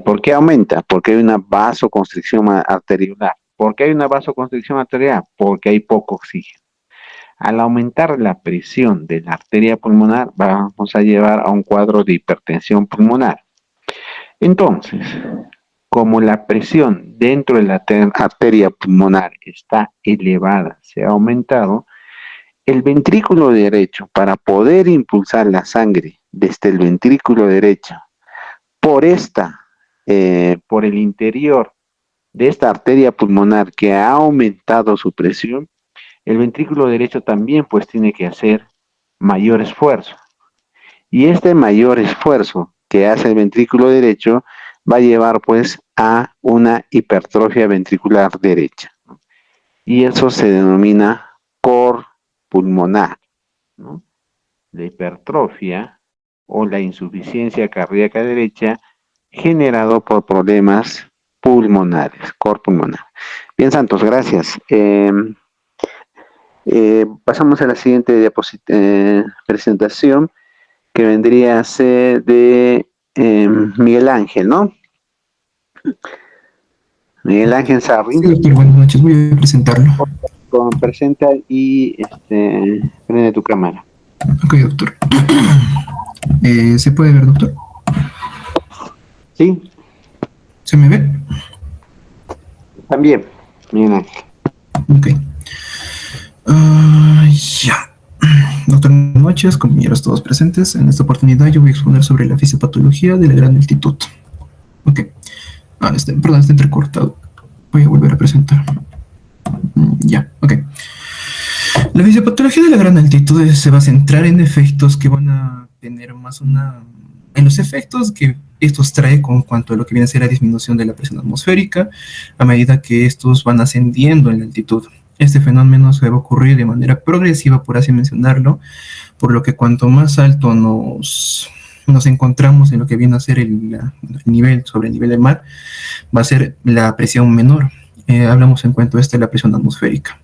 ¿Por qué aumenta? Porque hay una vasoconstricción arteriolar. ¿Por qué hay una vasoconstricción arterial? Porque hay poco oxígeno. Al aumentar la presión de la arteria pulmonar, vamos a llevar a un cuadro de hipertensión pulmonar. Entonces, como la presión dentro de la arteria pulmonar está elevada, se ha aumentado, el ventrículo derecho, para poder impulsar la sangre desde el ventrículo derecho por el interior de esta arteria pulmonar que ha aumentado su presión, el ventrículo derecho también pues tiene que hacer mayor esfuerzo. Y este mayor esfuerzo que hace el ventrículo derecho va a llevar pues a una hipertrofia ventricular derecha, ¿no? Y eso se denomina cor pulmonar, ¿no? La hipertrofia o la insuficiencia cardíaca derecha generado por problemas pulmonares, cor pulmonar. Bien, Santos, gracias. Pasamos a la siguiente presentación, que vendría a ser de Miguel Ángel, ¿no? Miguel Ángel Sarri. Sí, doctor, buenas noches, voy a presentarlo. Presenta y prende tu cámara. Ok, doctor. ¿Se puede ver, doctor? ¿Sí? ¿Se me ve? También, Miguel Ángel. Ok. Ya. Doctor, buenas noches, compañeros todos presentes. En esta oportunidad yo voy a exponer sobre la fisiopatología de la gran altitud. Ok. Perdón, está entrecortado. Voy a volver a presentar. Ya, ok. La fisiopatología de la gran altitud se va a centrar en efectos que van a tener más en los efectos que estos trae con cuanto a lo que viene a ser la disminución de la presión atmosférica a medida que estos van ascendiendo en la altitud. Este fenómeno se va a ocurrir de manera progresiva, por así mencionarlo, por lo que cuanto más alto nos encontramos en lo que viene a ser el nivel sobre el nivel del mar, va a ser la presión menor. Hablamos en cuanto a la presión atmosférica.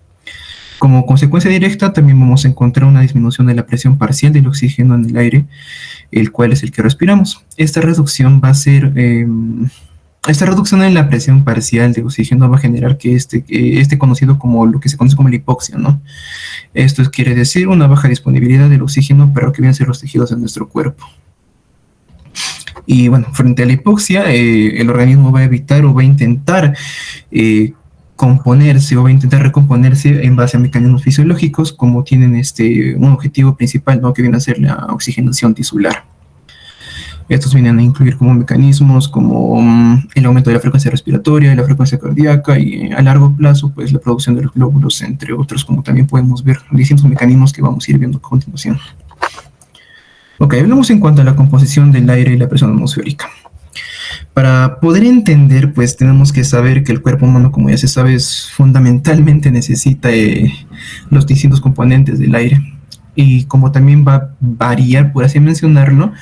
Como consecuencia directa, también vamos a encontrar una disminución de la presión parcial del oxígeno en el aire, el cual es el que respiramos. Esta reducción va a ser... esta reducción en la presión parcial de oxígeno va a generar que este conocido como lo que se conoce como la hipoxia, ¿no? Esto quiere decir una baja disponibilidad del oxígeno para lo que vienen a ser los tejidos de nuestro cuerpo. Y bueno, frente a la hipoxia, el organismo va a evitar o va a intentar componerse o va a intentar recomponerse en base a mecanismos fisiológicos como tienen un objetivo principal, ¿no? Que viene a ser la oxigenación tisular. Estos vienen a incluir como mecanismos como el aumento de la frecuencia respiratoria, la frecuencia cardíaca y a largo plazo pues la producción de los glóbulos, entre otros, como también podemos ver distintos mecanismos que vamos a ir viendo a continuación. Ok, hablamos en cuanto a la composición del aire y la presión atmosférica. Para poder entender, pues tenemos que saber que el cuerpo humano, como ya se sabe, fundamentalmente necesita los distintos componentes del aire. Y como también va a variar, por así mencionarlo,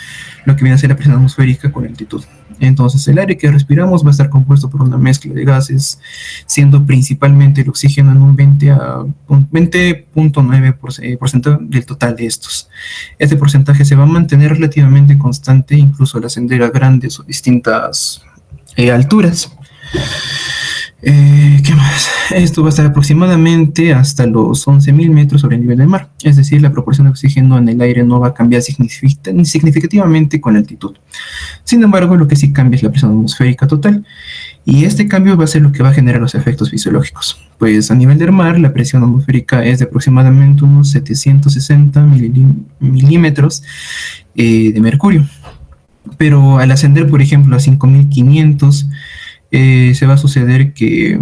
lo que viene a ser la presión atmosférica con la altitud. Entonces, el aire que respiramos va a estar compuesto por una mezcla de gases, siendo principalmente el oxígeno en un 20.9% del total de estos. Este porcentaje se va a mantener relativamente constante, incluso al ascender a grandes o distintas alturas. ¿Qué más? Esto va a estar aproximadamente hasta los 11.000 metros sobre el nivel del mar. Es decir, la proporción de oxígeno en el aire no va a cambiar significativamente con la altitud. Sin embargo, lo que sí cambia es la presión atmosférica total. Y este cambio va a ser lo que va a generar los efectos fisiológicos. Pues a nivel del mar, la presión atmosférica es de aproximadamente unos 760 milímetros de mercurio. Pero al ascender, por ejemplo, a 5.500, se va a suceder que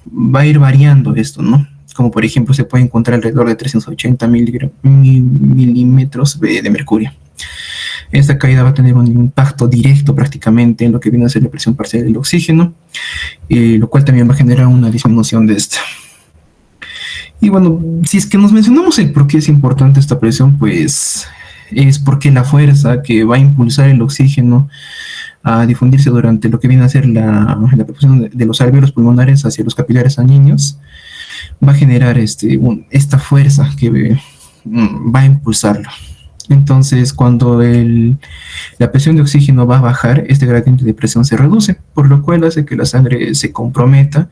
va a ir variando esto, ¿no? Como por ejemplo se puede encontrar alrededor de 380 milímetros de mercurio. Esta caída va a tener un impacto directo prácticamente en lo que viene a ser la presión parcial del oxígeno, lo cual también va a generar una disminución de esta. Y bueno, si es que nos mencionamos el por qué es importante esta presión, pues es porque la fuerza que va a impulsar el oxígeno a difundirse durante lo que viene a ser la propulsión de los alvéolos pulmonares hacia los capilares sanguíneos va a generar esta fuerza que va a impulsarlo. Entonces, cuando la presión de oxígeno va a bajar, este gradiente de presión se reduce, por lo cual hace que la sangre se comprometa,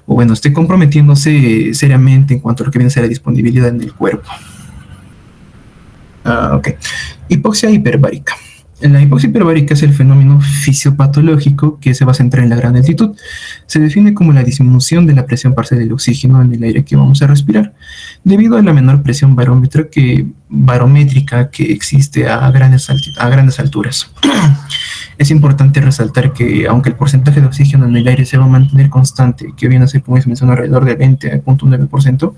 o bueno, esté comprometiéndose seriamente en cuanto a lo que viene a ser la disponibilidad en el cuerpo. Ok. Hipoxia hiperbárica. La hipoxia hiperbárica es el fenómeno fisiopatológico que se va a centrar en la gran altitud. Se define como la disminución de la presión parcial del oxígeno en el aire que vamos a respirar, debido a la menor presión barométrica que existe a grandes alturas. Es importante resaltar que, aunque el porcentaje de oxígeno en el aire se va a mantener constante, que viene a ser, como se menciona, alrededor del 20.9%,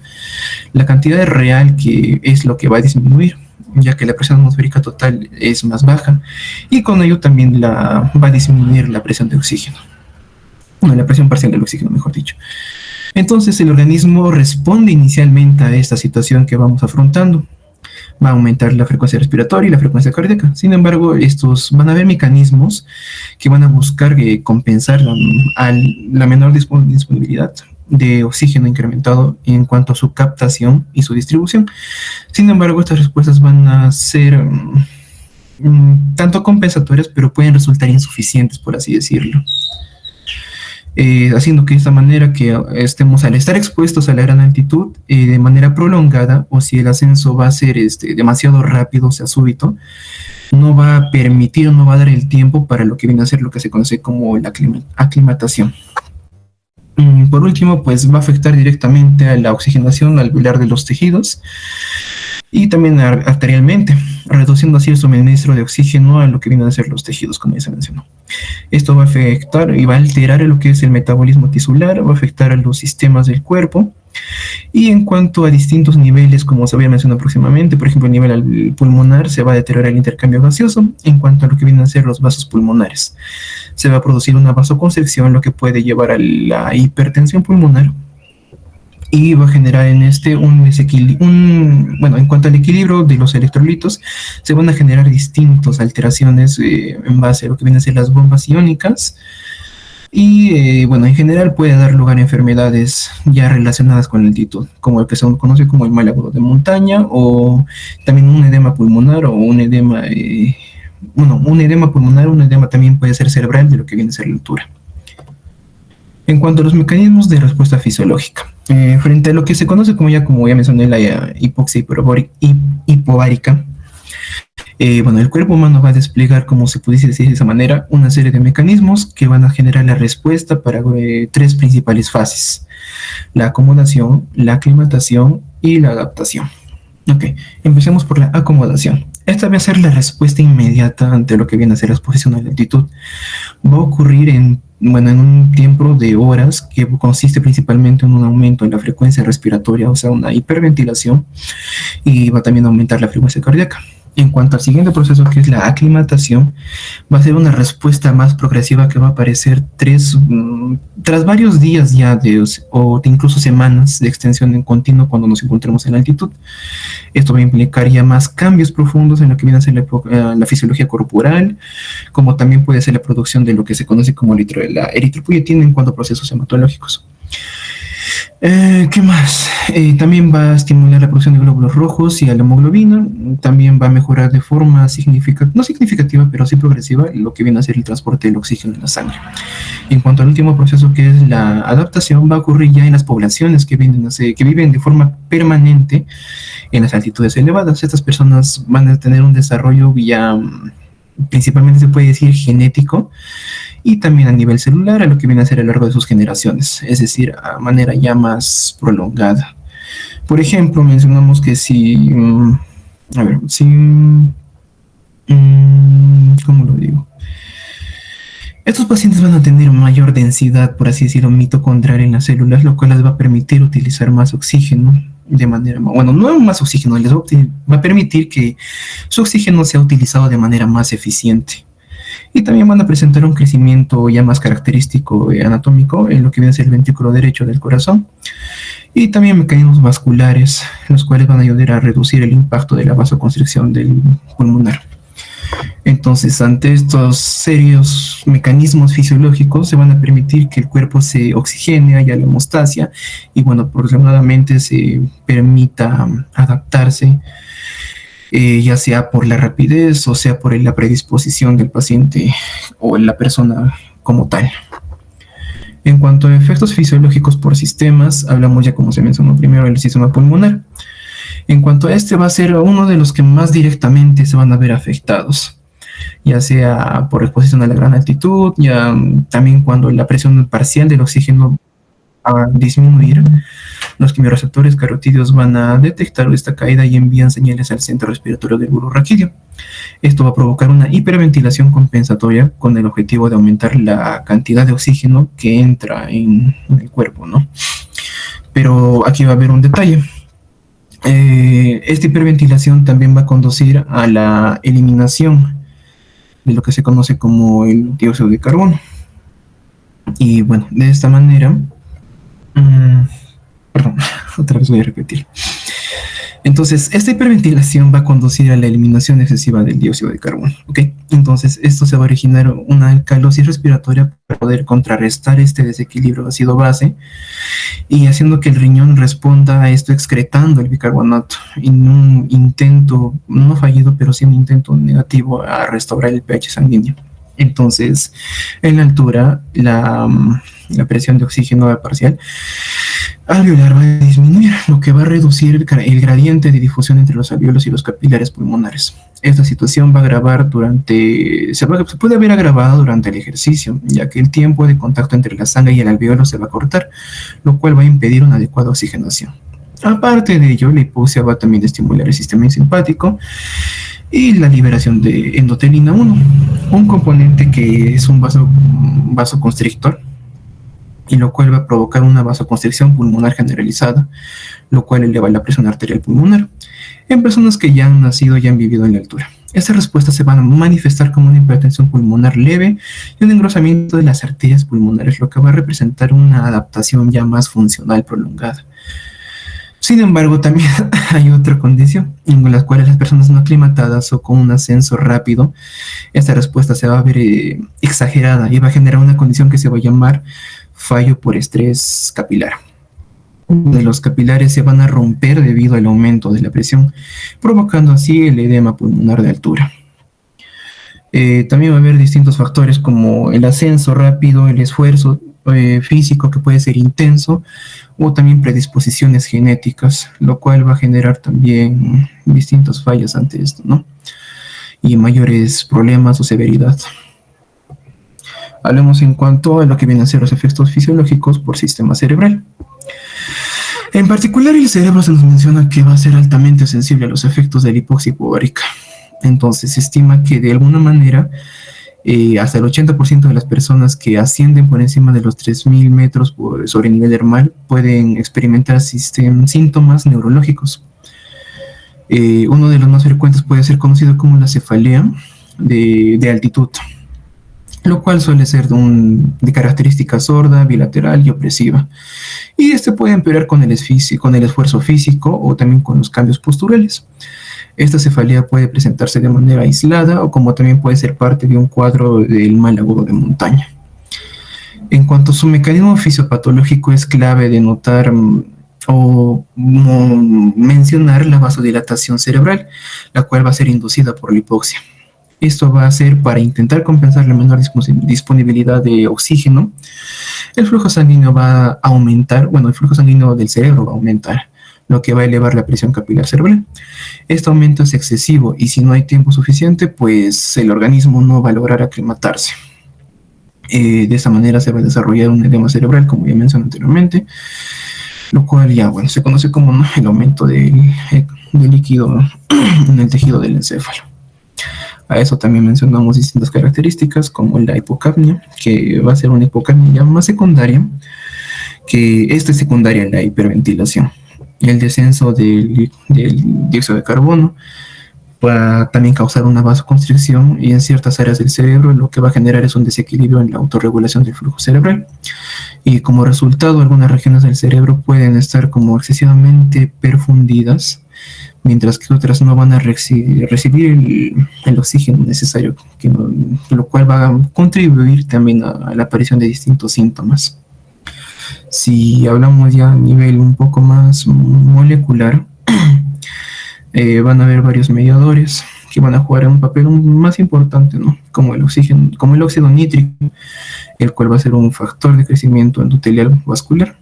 la cantidad real que es lo que va a disminuir, ya que la presión atmosférica total es más baja, y con ello también va a disminuir la presión de oxígeno. Bueno, la presión parcial del oxígeno, mejor dicho. Entonces, el organismo responde inicialmente a esta situación que vamos afrontando. Va a aumentar la frecuencia respiratoria y la frecuencia cardíaca. Sin embargo, van a haber mecanismos que van a buscar compensar la menor disponibilidad de oxígeno incrementado en cuanto a su captación y su distribución. Sin embargo, estas respuestas van a ser tanto compensatorias, pero pueden resultar insuficientes, por así decirlo. Haciendo que de esta manera que estemos, al estar expuestos a la gran altitud de manera prolongada, o si el ascenso va a ser demasiado rápido, o sea, súbito, no va a permitir o no va a dar el tiempo para lo que viene a ser lo que se conoce como la aclimatación. Por último, pues va a afectar directamente a la oxigenación alveolar de los tejidos y también arterialmente, reduciendo así el suministro de oxígeno a lo que vienen a ser los tejidos, como ya se mencionó. Esto va a afectar y va a alterar lo que es el metabolismo tisular, va a afectar a los sistemas del cuerpo. Y en cuanto a distintos niveles, como se había mencionado próximamente, por ejemplo, el nivel pulmonar, se va a deteriorar el intercambio gaseoso. En cuanto a lo que vienen a ser los vasos pulmonares, se va a producir una vasoconstricción, lo que puede llevar a la hipertensión pulmonar, y va a generar en un desequilibrio. Bueno, en cuanto al equilibrio de los electrolitos, se van a generar distintas alteraciones en base a lo que vienen a ser las bombas iónicas. Y bueno, en general puede dar lugar a enfermedades ya relacionadas con la altitud, como el que se conoce como el mal agudo de montaña, o también un edema pulmonar, o un edema, un edema pulmonar, un edema también puede ser cerebral de lo que viene a ser la altura. En cuanto a los mecanismos de respuesta fisiológica, frente a lo que se conoce como ya mencioné, la hipoxia hipobárica, bueno, el cuerpo humano va a desplegar, como se pudiese decir de esa manera, una serie de mecanismos que van a generar la respuesta para tres principales fases: la acomodación, la aclimatación y la adaptación. Ok, empecemos por la acomodación. Esta va a ser la respuesta inmediata ante lo que viene a ser la exposición a la altitud. Va a ocurrir en un tiempo de horas, que consiste principalmente en un aumento en la frecuencia respiratoria, o sea, una hiperventilación, y va también a aumentar la frecuencia cardíaca. En cuanto al siguiente proceso, que es la aclimatación, va a ser una respuesta más progresiva que va a aparecer tras varios días ya o incluso semanas de extensión en continuo cuando nos encontremos en la altitud. Esto va a implicar ya más cambios profundos en lo que viene a ser la fisiología corporal, como también puede ser la producción de lo que se conoce como la eritropoyetina en cuanto a procesos hematológicos. ¿Qué más? También va a estimular la producción de glóbulos rojos y a la hemoglobina. También va a mejorar de forma significativa, no significativa, pero sí progresiva, lo que viene a ser el transporte del oxígeno en la sangre. En cuanto al último proceso, que es la adaptación, va a ocurrir ya en las poblaciones que viven de forma permanente en las altitudes elevadas. Estas personas van a tener un desarrollo ya, principalmente se puede decir genético, y también a nivel celular, a lo que viene a ser a lo largo de sus generaciones, es decir, a manera ya más prolongada. Por ejemplo, mencionamos que ¿cómo lo digo? Estos pacientes van a tener mayor densidad, por así decirlo, mitocondrial en las células, lo cual les va a permitir utilizar más oxígeno de manera, bueno, no más oxígeno, les va a permitir que su oxígeno sea utilizado de manera más eficiente. Y también van a presentar un crecimiento ya más característico anatómico en lo que viene a ser el ventrículo derecho del corazón. Y también mecanismos vasculares, los cuales van a ayudar a reducir el impacto de la vasoconstricción del pulmonar. Entonces, ante estos serios mecanismos fisiológicos, se van a permitir que el cuerpo se oxigene, haya la hemostasia, y bueno, aproximadamente se permita adaptarse, ya sea por la rapidez o sea por la predisposición del paciente o la persona como tal. En cuanto a efectos fisiológicos por sistemas, hablamos ya, como se mencionó primero, del sistema pulmonar. En cuanto a este, va a ser uno de los que más directamente se van a ver afectados, ya sea por exposición a la gran altitud, ya también cuando la presión parcial del oxígeno va a disminuir. Los quimiorreceptores carotídeos van a detectar esta caída y envían señales al centro respiratorio del bulbo raquídeo. Esto va a provocar una hiperventilación compensatoria con el objetivo de aumentar la cantidad de oxígeno que entra en el cuerpo, ¿no? Pero aquí va a haber un detalle. Esta hiperventilación también va a conducir a la eliminación de lo que se conoce como el dióxido de carbono. Y bueno, de esta manera... Perdón, otra vez voy a repetir. Entonces, esta hiperventilación va a conducir a la eliminación excesiva del dióxido de carbono, ¿ok? Entonces, esto se va a originar una alcalosis respiratoria para poder contrarrestar este desequilibrio ácido-base y haciendo que el riñón responda a esto excretando el bicarbonato en un intento, no fallido, pero sí un intento negativo a restaurar el pH sanguíneo. Entonces, en la altura, la presión de oxígeno parcial alveolar va a disminuir, lo que va a reducir el gradiente de difusión entre los alvéolos y los capilares pulmonares. Esta situación va a agravar se puede haber agravado durante el ejercicio, ya que el tiempo de contacto entre la sangre y el alvéolo se va a cortar, lo cual va a impedir una adecuada oxigenación. Aparte de ello, la hipoxia va también a estimular el sistema simpático y la liberación de endotelina 1, un componente que es un vasoconstrictor, y lo cual va a provocar una vasoconstricción pulmonar generalizada, lo cual eleva la presión arterial pulmonar en personas que ya han nacido y han vivido en la altura. Estas respuestas se van a manifestar como una hipertensión pulmonar leve y un engrosamiento de las arterias pulmonares, lo que va a representar una adaptación ya más funcional prolongada. Sin embargo, también hay otra condición en la cual las personas no aclimatadas o con un ascenso rápido, esta respuesta se va a ver exagerada y va a generar una condición que se va a llamar fallo por estrés capilar. De los capilares se van a romper debido al aumento de la presión, provocando así el edema pulmonar de altura. También va a haber distintos factores como el ascenso rápido, el esfuerzo físico que puede ser intenso, o también predisposiciones genéticas, lo cual va a generar también distintos fallos ante esto, ¿no? Y mayores problemas o severidad. Hablemos en cuanto a lo que vienen a ser los efectos fisiológicos por sistema cerebral. En particular, el cerebro se nos menciona que va a ser altamente sensible a los efectos de la hipoxia hipobárica. Entonces, se estima que de alguna manera hasta el 80% de las personas que ascienden por encima de los 3.000 metros sobre el nivel del mar pueden experimentar síntomas neurológicos. Uno de los más frecuentes puede ser conocido como la cefalea de altitud, lo cual suele ser de característica sorda, bilateral y opresiva. Y este puede empeorar con el esfuerzo físico o también con los cambios posturales. Esta cefalea puede presentarse de manera aislada o como también puede ser parte de un cuadro del mal agudo de montaña. En cuanto a su mecanismo fisiopatológico, es clave de notar mencionar la vasodilatación cerebral, la cual va a ser inducida por la hipoxia. Esto va a ser para intentar compensar la menor disponibilidad de oxígeno. El flujo sanguíneo va a aumentar, bueno, el flujo sanguíneo del cerebro va a aumentar, lo que va a elevar la presión capilar cerebral. Este aumento es excesivo y si no hay tiempo suficiente, pues el organismo no va a lograr aclimatarse. De esa manera se va a desarrollar un edema cerebral, como ya mencioné anteriormente, lo cual ya, bueno, se conoce como, ¿no?, el aumento del líquido en el tejido del encéfalo. A eso también mencionamos distintas características, como la hipocapnia, que va a ser una hipocapnia ya más secundaria, que esta es secundaria a la hiperventilación. El descenso del dióxido de carbono va a también causar una vasoconstricción y en ciertas áreas del cerebro lo que va a generar es un desequilibrio en la autorregulación del flujo cerebral. Y como resultado, algunas regiones del cerebro pueden estar como excesivamente perfundidas, mientras que otras no van a recibir el oxígeno necesario, lo cual va a contribuir también a la aparición de distintos síntomas. Si hablamos ya a nivel un poco más molecular, van a haber varios mediadores que van a jugar un papel más importante, ¿no?, como el oxígeno, como el óxido nítrico, el cual va a ser un factor de crecimiento endotelial vascular.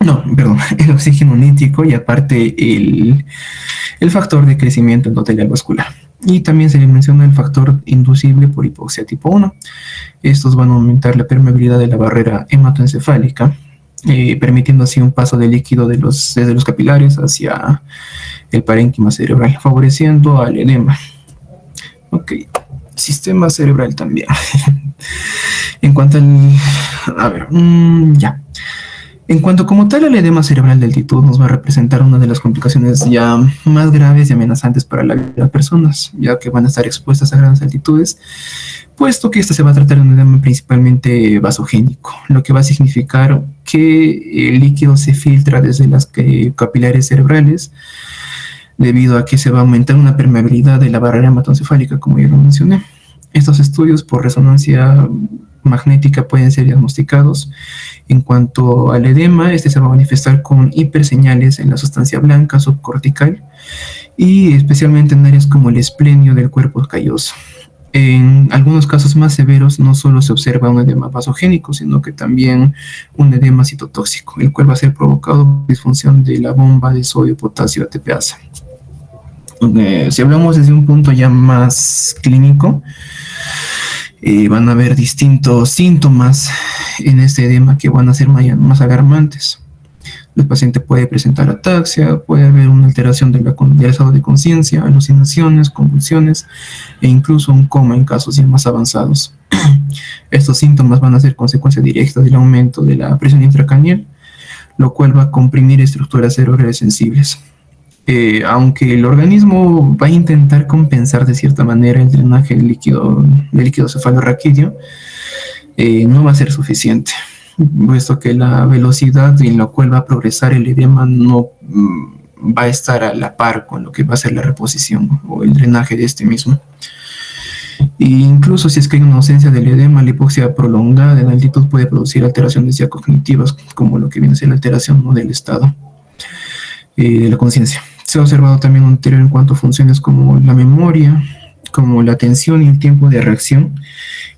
No, perdón, el oxígeno nítrico y aparte el factor de crecimiento endotelial vascular. Y también se le menciona el factor inducible por hipoxia tipo 1. Estos van a aumentar la permeabilidad de la barrera hematoencefálica, permitiendo así un paso de líquido desde los capilares hacia el parénquima cerebral, favoreciendo al edema. Ok, sistema cerebral también. En cuanto En cuanto como tal al edema cerebral de altitud, nos va a representar una de las complicaciones ya más graves y amenazantes para la vida de las personas, ya que van a estar expuestas a grandes altitudes, puesto que esto se va a tratar de un edema principalmente vasogénico, lo que va a significar que el líquido se filtra desde las capilares cerebrales, debido a que se va a aumentar una permeabilidad de la barrera hematoencefálica, como ya lo mencioné. Estos estudios por resonancia magnética pueden ser diagnosticados. En cuanto al edema, este se va a manifestar con hiperseñales en la sustancia blanca subcortical y especialmente en áreas como el esplenio del cuerpo calloso. En algunos casos más severos no solo se observa un edema vasogénico, sino que también un edema citotóxico, el cual va a ser provocado por disfunción de la bomba de sodio-potasio ATPasa. Si hablamos desde un punto ya más clínico, van a haber distintos síntomas en este edema que van a ser más alarmantes. El paciente puede presentar ataxia, puede haber una alteración del estado de conciencia, alucinaciones, convulsiones e incluso un coma en casos ya más avanzados. Estos síntomas van a ser consecuencia directa del aumento de la presión intracraneal, lo cual va a comprimir estructuras cerebrales sensibles. Aunque el organismo va a intentar compensar de cierta manera el drenaje del líquido cefalorraquídeo, no va a ser suficiente, puesto que la velocidad en la cual va a progresar el edema no va a estar a la par con lo que va a ser la reposición o el drenaje de este mismo. E incluso si es que hay una ausencia del edema, la hipoxia prolongada en altitud puede producir alteraciones ya cognitivas, como lo que viene a ser la alteración, ¿no?, del estado de la conciencia. Se ha observado también anterior en cuanto a funciones como la memoria, como la atención y el tiempo de reacción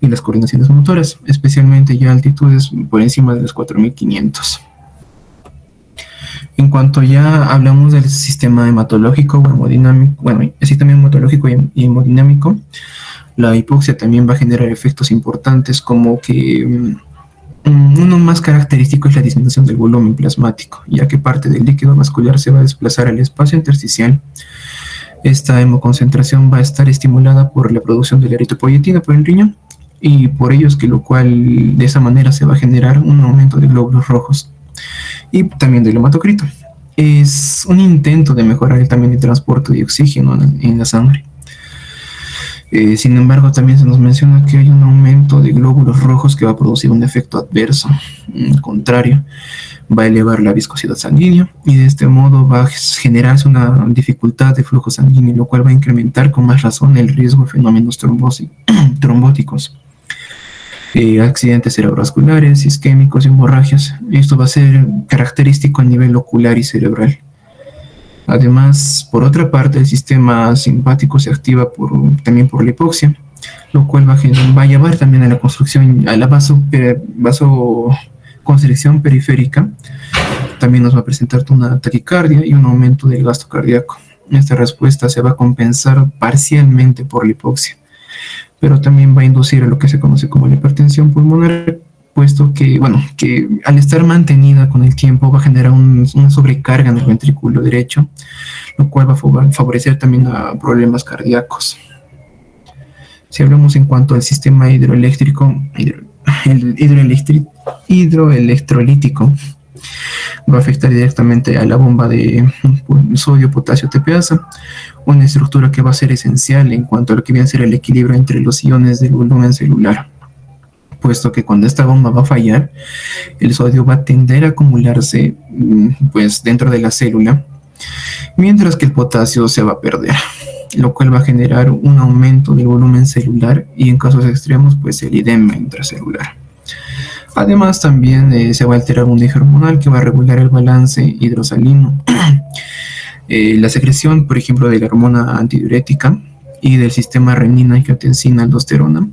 y las coordinaciones motoras, especialmente ya a altitudes por encima de los 4500. En cuanto ya hablamos del sistema hematológico o hemodinámico, bueno, el sistema hematológico y hemodinámico, la hipoxia también va a generar efectos importantes, como que uno más característico es la disminución del volumen plasmático, ya que parte del líquido vascular se va a desplazar al espacio intersticial. Esta hemoconcentración va a estar estimulada por la producción de la eritropoyetina por el riñón, y por ello es que lo cual de esa manera se va a generar un aumento de glóbulos rojos y también del hematocrito. Es un intento de mejorar el también el transporte de oxígeno en la sangre. Sin embargo, también se nos menciona que hay un aumento de glóbulos rojos que va a producir un efecto adverso. Al contrario, va a elevar la viscosidad sanguínea y de este modo va a generarse una dificultad de flujo sanguíneo, lo cual va a incrementar con más razón el riesgo de fenómenos trombóticos. accidentes cerebrovasculares, isquémicos y hemorragias. Esto va a ser característico a nivel ocular y cerebral. Además, por otra parte, el sistema simpático se activa también por la hipoxia, lo cual va a llevar también a la construcción, a la vasoconstricción periférica. También nos va a presentar una taquicardia y un aumento del gasto cardíaco. Esta respuesta se va a compensar parcialmente por la hipoxia, pero también va a inducir a lo que se conoce como la hipertensión pulmonar, puesto que al estar mantenida con el tiempo va a generar una sobrecarga en el ventrículo derecho, lo cual va a favorecer también a problemas cardíacos. Si hablamos en cuanto al sistema hidroelectrolítico, va a afectar directamente a la bomba de sodio, potasio, TPasa, una estructura que va a ser esencial en cuanto a lo que viene a ser el equilibrio entre los iones del volumen celular, puesto que cuando esta bomba va a fallar, el sodio va a tender a acumularse dentro de la célula, mientras que el potasio se va a perder, lo cual va a generar un aumento del volumen celular y en casos extremos el edema intracelular. Además también se va a alterar un eje hormonal que va a regular el balance hidrosalino. La secreción, por ejemplo, de la hormona antidiurética y del sistema renina-angiotensina-aldosterona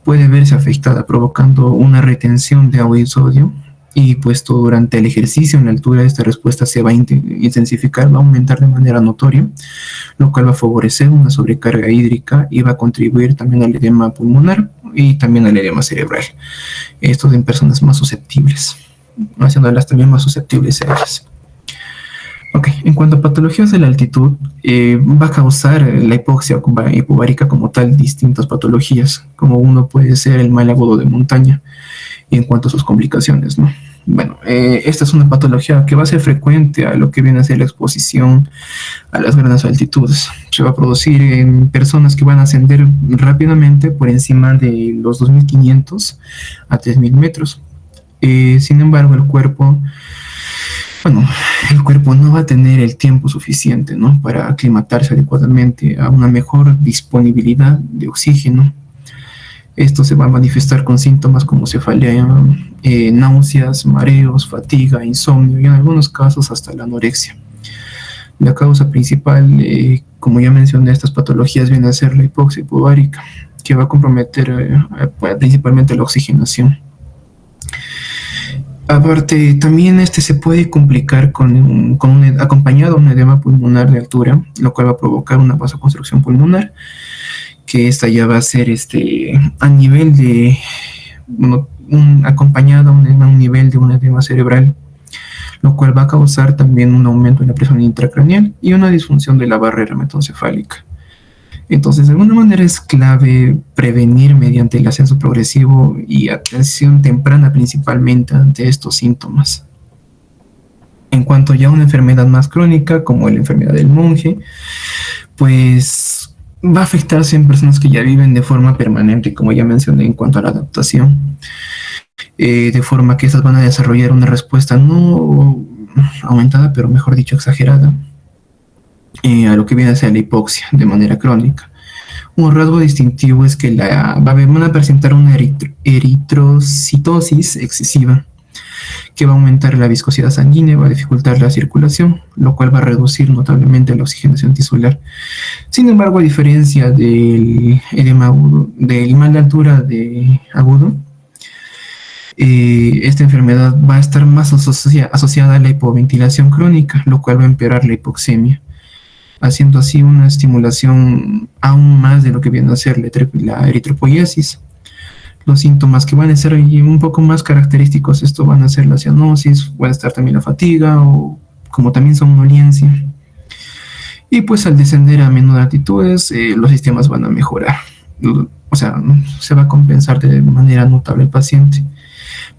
puede verse afectada, provocando una retención de agua y sodio, y puesto durante el ejercicio en la altura, esta respuesta se va a intensificar, va a aumentar de manera notoria, lo cual va a favorecer una sobrecarga hídrica y va a contribuir también al edema pulmonar y también al edema cerebral. Esto en personas más susceptibles, haciéndolas también más susceptibles a ellas. En cuanto a patologías de la altitud, va a causar la hipoxia hipobaríca como tal distintas patologías, como uno puede ser el mal agudo de montaña, y en cuanto a sus complicaciones, ¿no? Esta es una patología que va a ser frecuente a lo que viene a ser la exposición a las grandes altitudes. Se va a producir en personas que van a ascender rápidamente por encima de los 2.500 a 3.000 metros. Sin embargo, el cuerpo no va a tener el tiempo suficiente, ¿no?, para aclimatarse adecuadamente a una mejor disponibilidad de oxígeno. Esto se va a manifestar con síntomas como cefalea, náuseas, mareos, fatiga, insomnio y en algunos casos hasta la anorexia. La causa principal, como ya mencioné, estas patologías viene a ser la hipoxia hipobaríca, que va a comprometer principalmente la oxigenación. Aparte, también se puede complicar acompañado de un edema pulmonar de altura, lo cual va a provocar una vasoconstricción pulmonar, que esta ya va a ser a nivel de, acompañado a un nivel de un edema cerebral, lo cual va a causar también un aumento en la presión intracraneal y una disfunción de la barrera metoencefálica. Entonces, de alguna manera es clave prevenir mediante el ascenso progresivo y atención temprana principalmente ante estos síntomas. En cuanto ya a una enfermedad más crónica, como la enfermedad del monje, va a afectarse en personas que ya viven de forma permanente, como ya mencioné, en cuanto a la adaptación, de forma que estas van a desarrollar una respuesta no aumentada, pero mejor dicho exagerada, a lo que viene a ser la hipoxia de manera crónica. Un rasgo distintivo es que van a presentar una eritrocitosis excesiva, que va a aumentar la viscosidad sanguínea, va a dificultar la circulación, lo cual va a reducir notablemente la oxigenación tisular. Sin embargo, a diferencia del edema agudo, del mal de altura agudo, esta enfermedad va a estar más asociada a la hipoventilación crónica, lo cual va a empeorar la hipoxemia, haciendo así una estimulación aún más de lo que viene a ser la eritropoiesis. Los síntomas que van a ser un poco más característicos, esto van a ser la cianosis, puede estar también la fatiga o como también somnolencia. Y al descender a menor altitudes, los sistemas van a mejorar. O sea, se va a compensar de manera notable el paciente,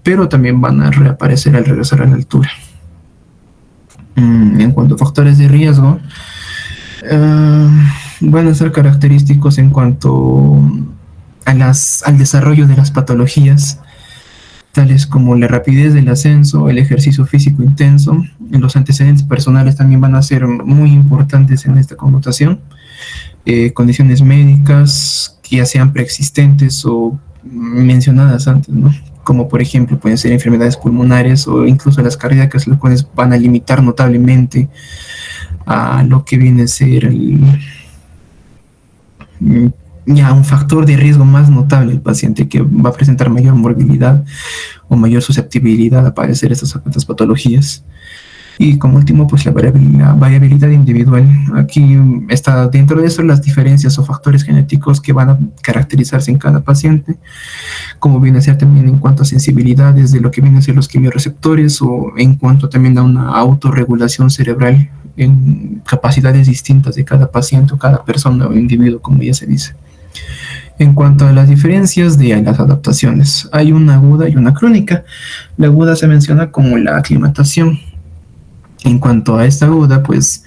pero también van a reaparecer al regresar a la altura. En cuanto a factores de riesgo, van a ser característicos en cuanto al desarrollo de las patologías, tales como la rapidez del ascenso, el ejercicio físico intenso. Los antecedentes personales también van a ser muy importantes en esta connotación. Condiciones médicas que ya sean preexistentes o mencionadas antes, ¿no? Como por ejemplo pueden ser enfermedades pulmonares o incluso las cardíacas, las cuales van a limitar notablemente a lo que viene a ser ya un factor de riesgo más notable el paciente, que va a presentar mayor morbilidad o mayor susceptibilidad a padecer estas patologías. Y como último, pues la variabilidad individual. Aquí está dentro de eso las diferencias o factores genéticos que van a caracterizarse en cada paciente, como viene a ser también en cuanto a sensibilidades de lo que vienen a ser los quimiorreceptores, o en cuanto también a una autorregulación cerebral en capacidades distintas de cada paciente o cada persona o individuo, como ya se dice. En cuanto a las diferencias de las adaptaciones, hay una aguda y una crónica. La aguda se menciona como la aclimatación. En cuanto a esta aguda, pues,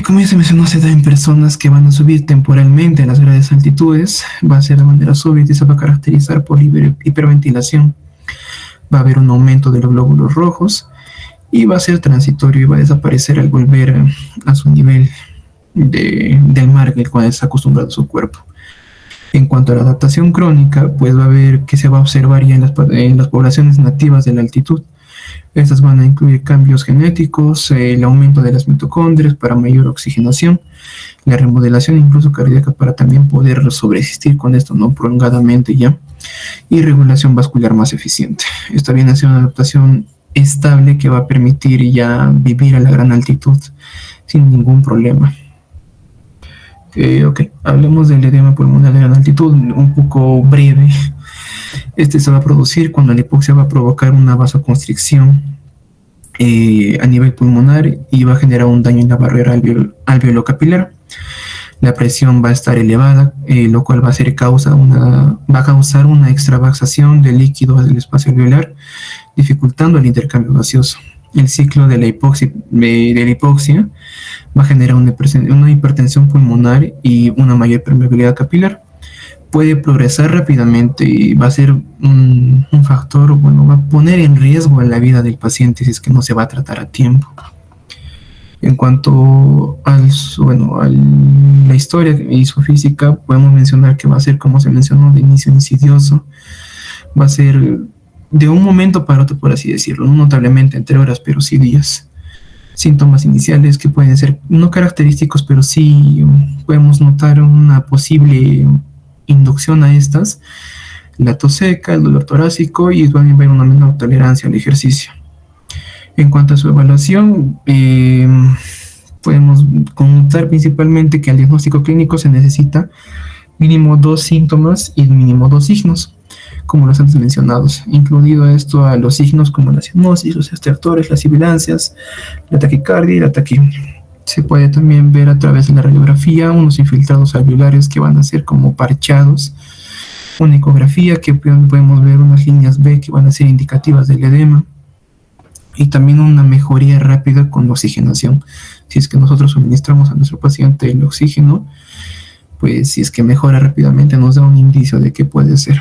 como ya se mencionó, se da en personas que van a subir temporalmente a las grandes altitudes. Va a ser de manera súbita y se va a caracterizar por hiperventilación. Va a haber un aumento de los glóbulos rojos y va a ser transitorio y va a desaparecer al volver a su nivel del mar al cual está acostumbrado su cuerpo. En cuanto a la adaptación crónica, pues va a ver que se va a observar ya en las poblaciones nativas de la altitud. Estas van a incluir cambios genéticos, el aumento de las mitocondrias para mayor oxigenación, la remodelación incluso cardíaca para también poder sobreexistir con esto, ¿no? Prolongadamente ya, y regulación vascular más eficiente. Esta viene a ser una adaptación estable que va a permitir ya vivir a la gran altitud sin ningún problema. Hablemos del edema pulmonar de gran altitud, un poco breve. Este se va a producir cuando la hipoxia va a provocar una vasoconstricción a nivel pulmonar y va a generar un daño en la barrera alveolo-capilar. La presión va a estar elevada, lo cual va a causar una extravasación de líquido del espacio alveolar, dificultando el intercambio gaseoso. El ciclo de la hipoxia va a generar una hipertensión pulmonar y una mayor permeabilidad capilar. Puede progresar rápidamente y va a ser un factor, va a poner en riesgo a la vida del paciente si es que no se va a tratar a tiempo. En cuanto a la historia y su física, podemos mencionar que va a ser, como se mencionó, de inicio insidioso. Va a ser de un momento para otro, por así decirlo, no notablemente entre horas, pero sí días. Síntomas iniciales que pueden ser no característicos, pero sí podemos notar una posible inducción a estas: la tos seca, el dolor torácico, y van a haber una menor tolerancia al ejercicio. En cuanto a su evaluación, podemos contar principalmente que al diagnóstico clínico se necesita mínimo 2 síntomas y mínimo 2 signos, como los antes mencionados, incluido esto a los signos como la cianosis, los estertores, las sibilancias, la taquicardia y la taquimia. Se puede también ver a través de la radiografía unos infiltrados alveolares que van a ser como parchados, una ecografía que podemos ver unas líneas B que van a ser indicativas del edema, y también una mejoría rápida con la oxigenación. Si es que nosotros suministramos a nuestro paciente el oxígeno, pues si es que mejora rápidamente nos da un indicio de qué puede ser.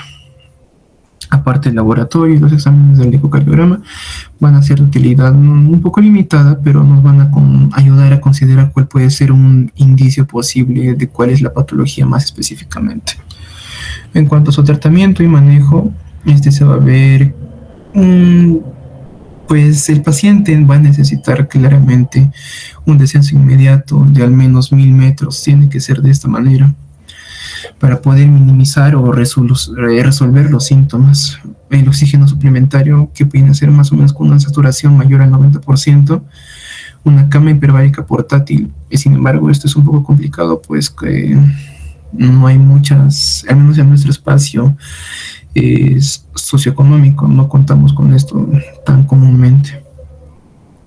Aparte, el laboratorio y los exámenes del ecocardiograma van a ser de utilidad un poco limitada, pero nos van a ayudar a considerar cuál puede ser un indicio posible de cuál es la patología más específicamente. En cuanto a su tratamiento y manejo, se va a ver, pues el paciente va a necesitar claramente un descenso inmediato de al menos 1000 metros, tiene que ser de esta manera, para poder minimizar o resolver los síntomas. El oxígeno suplementario, que puede ser más o menos con una saturación mayor al 90%, una cama hiperbárica portátil. Sin embargo, esto es un poco complicado, pues que no hay muchas, al menos en nuestro espacio socioeconómico, no contamos con esto tan comúnmente.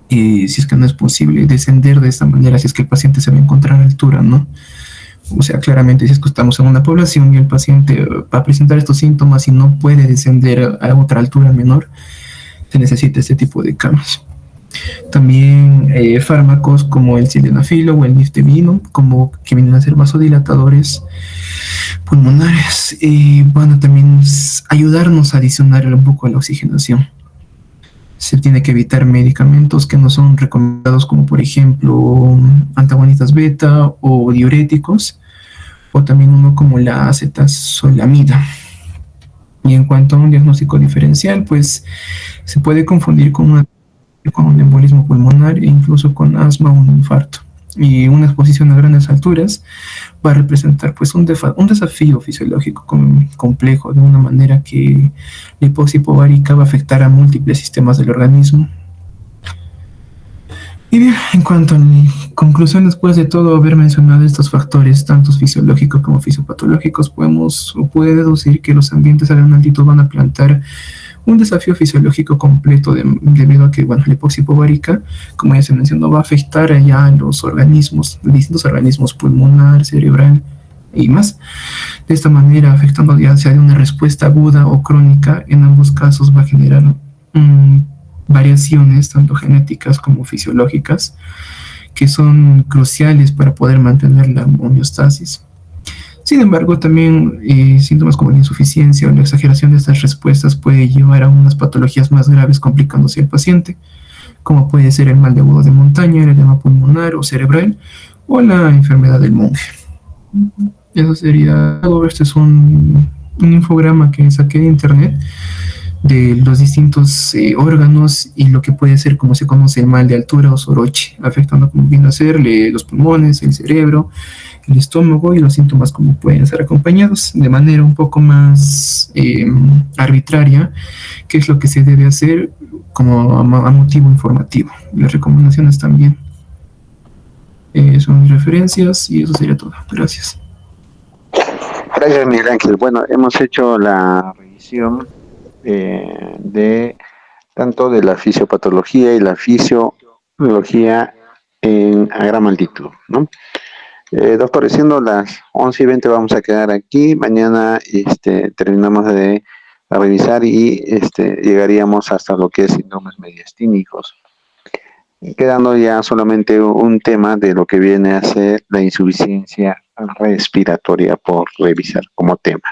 Si es que no es posible descender de esta manera, si es que el paciente se va a encontrar a altura, ¿no? O sea, claramente, si es que estamos en una población y el paciente va a presentar estos síntomas y no puede descender a otra altura menor, se necesita este tipo de camas. También fármacos como el sildenafilo o el nifedipino, como que vienen a ser vasodilatadores pulmonares, van a también ayudarnos a adicionar un poco a la oxigenación. Se tiene que evitar medicamentos que no son recomendados, como por ejemplo antagonistas beta o diuréticos, o también uno como la acetazolamida. Y en cuanto a un diagnóstico diferencial, pues se puede confundir con un embolismo pulmonar e incluso con asma o un infarto. Y una exposición a grandes alturas va a representar pues un desafío fisiológico complejo, de una manera que la hipoxia hipovárica va a afectar a múltiples sistemas del organismo. Y bien, en cuanto a mi conclusión, después de todo haber mencionado estos factores, tanto fisiológicos como fisiopatológicos, puede deducir que los ambientes a gran altitud van a plantear un desafío fisiológico completo debido a que, bueno, la hipoxia hipovárica, como ya se mencionó, va a afectar ya a los organismos, distintos organismos pulmonar, cerebral y más. De esta manera, afectando ya sea de una respuesta aguda o crónica, en ambos casos va a generar variaciones, tanto genéticas como fisiológicas, que son cruciales para poder mantener la homeostasis. Sin embargo, también síntomas como la insuficiencia o la exageración de estas respuestas puede llevar a unas patologías más graves complicándose al paciente, como puede ser el mal de agudo de montaña, el edema pulmonar o cerebral, o la enfermedad del monje. Eso sería todo. Este es un infograma que saqué de internet de los distintos órganos y lo que puede ser, como se conoce, el mal de altura o soroche, afectando, como viene a ser, los pulmones, el cerebro, el estómago, y los síntomas como pueden ser acompañados de manera un poco más arbitraria, qué es lo que se debe hacer como a motivo informativo. Las recomendaciones también son mis referencias, y eso sería todo. Gracias. Gracias, Miguel Ángel. Bueno, hemos hecho la revisión de tanto de la fisiopatología y la fisiología a gran altitud, ¿no? Doctor, siendo las 11:20 vamos a quedar aquí. Mañana terminamos de revisar y llegaríamos hasta lo que es síndromes mediastínicos, quedando ya solamente un tema de lo que viene a ser la insuficiencia respiratoria por revisar como tema.